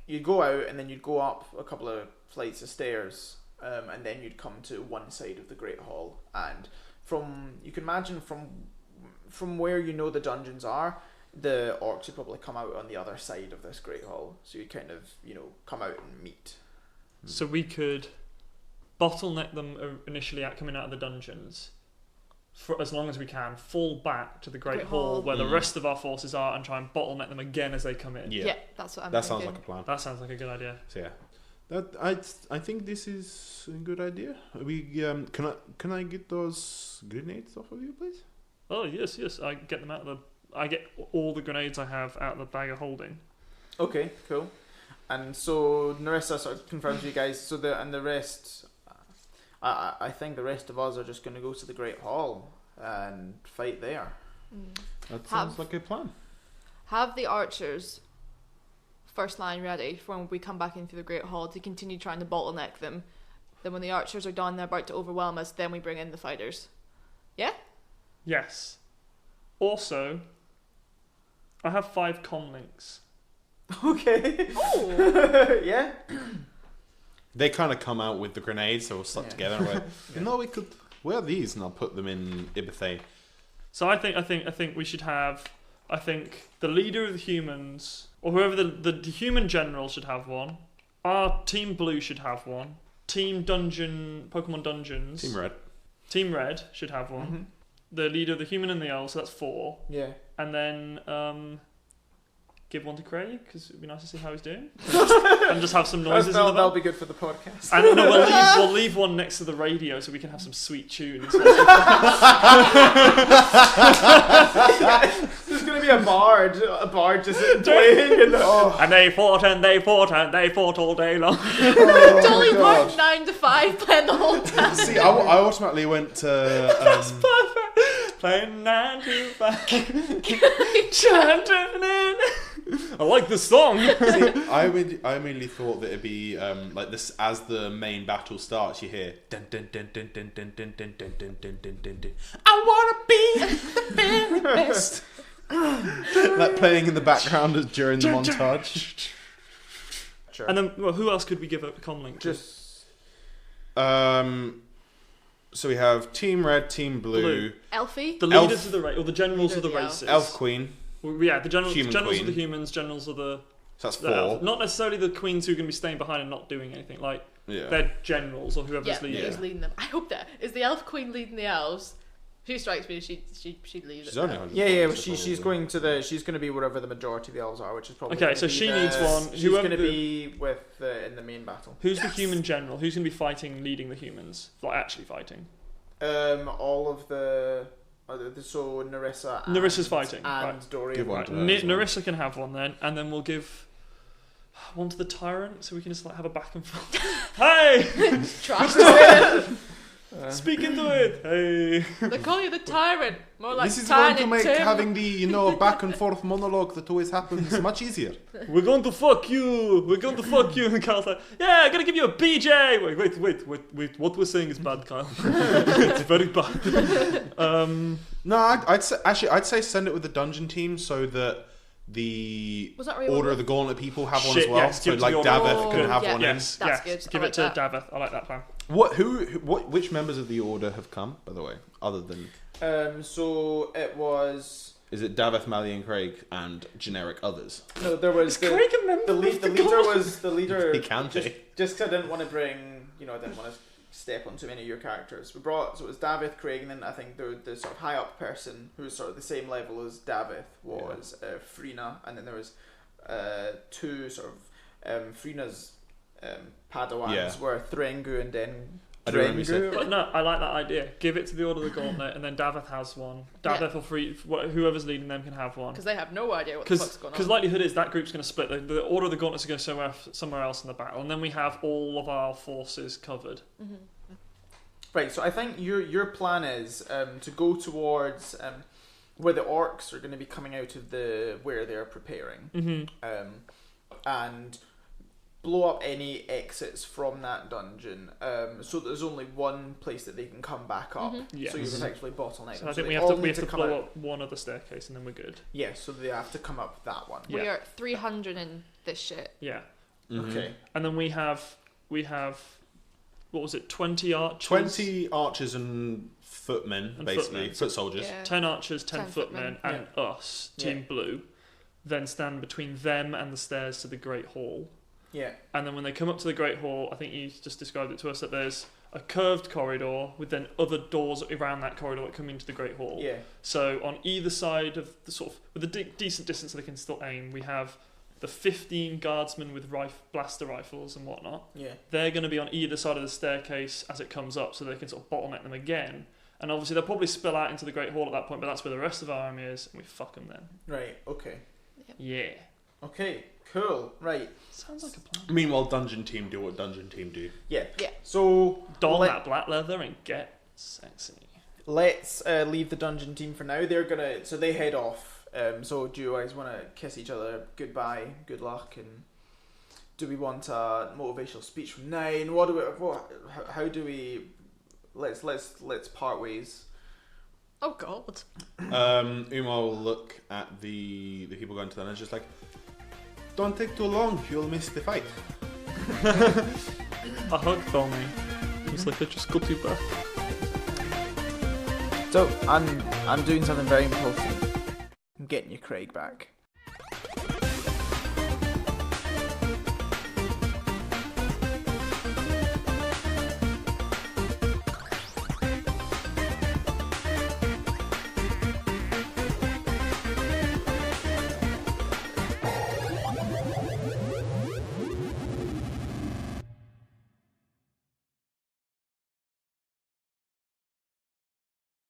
you'd go out and then you'd go up a couple of flights of stairs, and then you'd come to one side of the Great Hall, and you can imagine from where the dungeons are, the orcs would probably come out on the other side of this Great Hall, so you kind of come out and meet. So we could bottleneck them initially coming out of the dungeons, for as long as we can, fall back to the Great Great Hall Hall. where the rest of our forces are and try and bottleneck them again as they come in. Yeah, that's what I'm That thinking. sounds like a plan. That sounds like a good idea. So I think this is a good idea. We can I get those grenades off of you, please? Oh yes, I get them out of the. I get all the grenades I have out of the bag of holding. Okay, cool. And so Narissa sort of confirms you guys. So the rest, I think the rest of us are just going to go to the Great Hall and fight there. That sounds like a plan. Have the archers first line ready for when we come back in through the Great Hall to continue trying to bottleneck them. Then when the archers are done, they're about to overwhelm us, then we bring in the fighters. Yeah? Yes. Also, I have 5 comlinks. Okay. Oh! Yeah. They kind of come out with the grenades, so we'll stuck Yeah. together. And we're, you know, we could wear these, and I'll put them in Ibethane. So I think we should have. I think the leader of the humans, or whoever the human general should have one. Our Team Blue should have one. Team Pokemon Dungeons. Team Red should have one. Mm-hmm. The leader of the human and the elves, so that's 4. Yeah. And then give one to Craig, because it'd be nice to see how he's doing. And just have some noises in the That'll back. be good for the podcast. And no, we'll leave one next to the radio so we can have some sweet tunes. There's going to be a bard just playing. And they fought all day long. Dolly worked 9 to 5 playing the whole time. See, I automatically went to. Perfect. Playing 9 to 5. Chanting in. I like this song. See, I immediately thought that it'd be like this as the main battle starts. You hear dun dun dun dun dun dun dun dun dun dun dun dun dun dun. I wanna be the very best. Like playing in the background during the montage. Sure. And then, who else could we give a comlink to? Just So we have Team Red, Team Blue. Elfie? The leaders of the race, or the generals of the races. Elf Queen. Well, yeah, the generals Human of Queen. the humans, generals of the. So that's the 4. elf. Not necessarily the queens who are going to be staying behind and not doing anything. Like, Yeah. they're generals or whoever's Yeah, leading. who's leading them? I hope that. Is the elf queen leading the elves? She strikes me as she'd lead She's it. only 100 yeah. points, so She's probably. she's going to be wherever the majority of the elves are, which is probably. Okay, gonna so be she needs one. She's Whoever going to the- be with in the main battle. Who's the human general? Who's going to be fighting, leading the humans? Like, actually fighting? All of the. So Narissa. Narissa's fighting, And right. Dorian. Give one Right. to her as well. Narissa can have one then, and then we'll give one to the Tyrant, so we can just like have a back and forth. Hey, Trash. speak into it. Hey. They call you the tyrant. More like This is going to Tiny make Tim. having the back and forth monologue that always happens much easier. We're going to fuck you. We're going to fuck you. And Kyle's like, yeah, I'm gonna give you a BJ. Wait. What we're saying is bad, Kyle. It's very bad. No, I'd say send it with the dungeon team so that the Was that really Order what- of the Gauntlet people have one Shit, as well. yes, so give it to like the Order. Daveth Oh, can have yeah. one Yes, That's yes. good. Give I it to like that. Daveth. I like that plan. in. Which members of the Order have come, by the way, other than So it was. is it Daveth, Mally, and Craig, and generic others? No, there was Craig a member the of leader God? was the leader. He can be. Just 'cause I didn't want to bring, I didn't want to step on too many of your characters. So it was Davith, Craig, and then I think the sort of high up person who was sort of the same level as Davith was Freena, and then there was 2 sort of Freena's Padawans were Threngu and then I do remember you said- But no, I like that idea. Give it to the Order of the Gauntlet, and then Daveth has one. Daveth or whoever's leading them can have one. Because they have no idea what the fuck's going on. Because likelihood is that group's going to split. The Order of the Gauntlet's going to go somewhere else in the battle, and then we have all of our forces covered. Mm-hmm. Right, so I think your plan is to go towards where the orcs are going to be coming out of where they're preparing, and blow up any exits from that dungeon, so that there's only one place that they can come back up. Yes. So you effectively bottleneck So them. I think they we have all to need blow come out. up one other staircase, and then we're good. Yeah, so they have to come up that one. We Yeah. are 300 in this shit. Yeah, Okay. and then we have what was it? 20 archers. 20 archers and footmen, And basically. footmen. Foot soldiers. Yeah. 10 archers, 10 10 footmen, footmen. and us, Team Yeah. Blue, then stand between them and the stairs to the Great Hall. Yeah. And then when they come up to the Great Hall, I think you just described it to us that there's a curved corridor with then other doors around that corridor that come into the Great Hall. Yeah. So on either side of the sort of, with a decent distance that they can still aim, we have the 15 guardsmen with blaster rifles and whatnot. Yeah. They're going to be on either side of the staircase as it comes up, so they can sort of bottleneck them again. And obviously they'll probably spill out into the Great Hall at that point, but that's where the rest of our army is, and we fuck them then. Right. Okay. Yeah. Okay. Cool. Right. Sounds like a plan. Meanwhile, Dungeon Team do what Dungeon Team do. Yeah. Yeah. So Don that black leather and get sexy. let's leave the Dungeon Team for now. They're gonna. So they head off. So do you guys want to kiss each other goodbye, good luck, and do we want a motivational speech from Nine? What do we? How do we? Let's part ways. Oh God. Umar will look at the people going to the and just like, don't take too long, you'll miss the fight. A hug for me. It's like I just got you back. So I'm doing something very important. I'm getting you Craig back.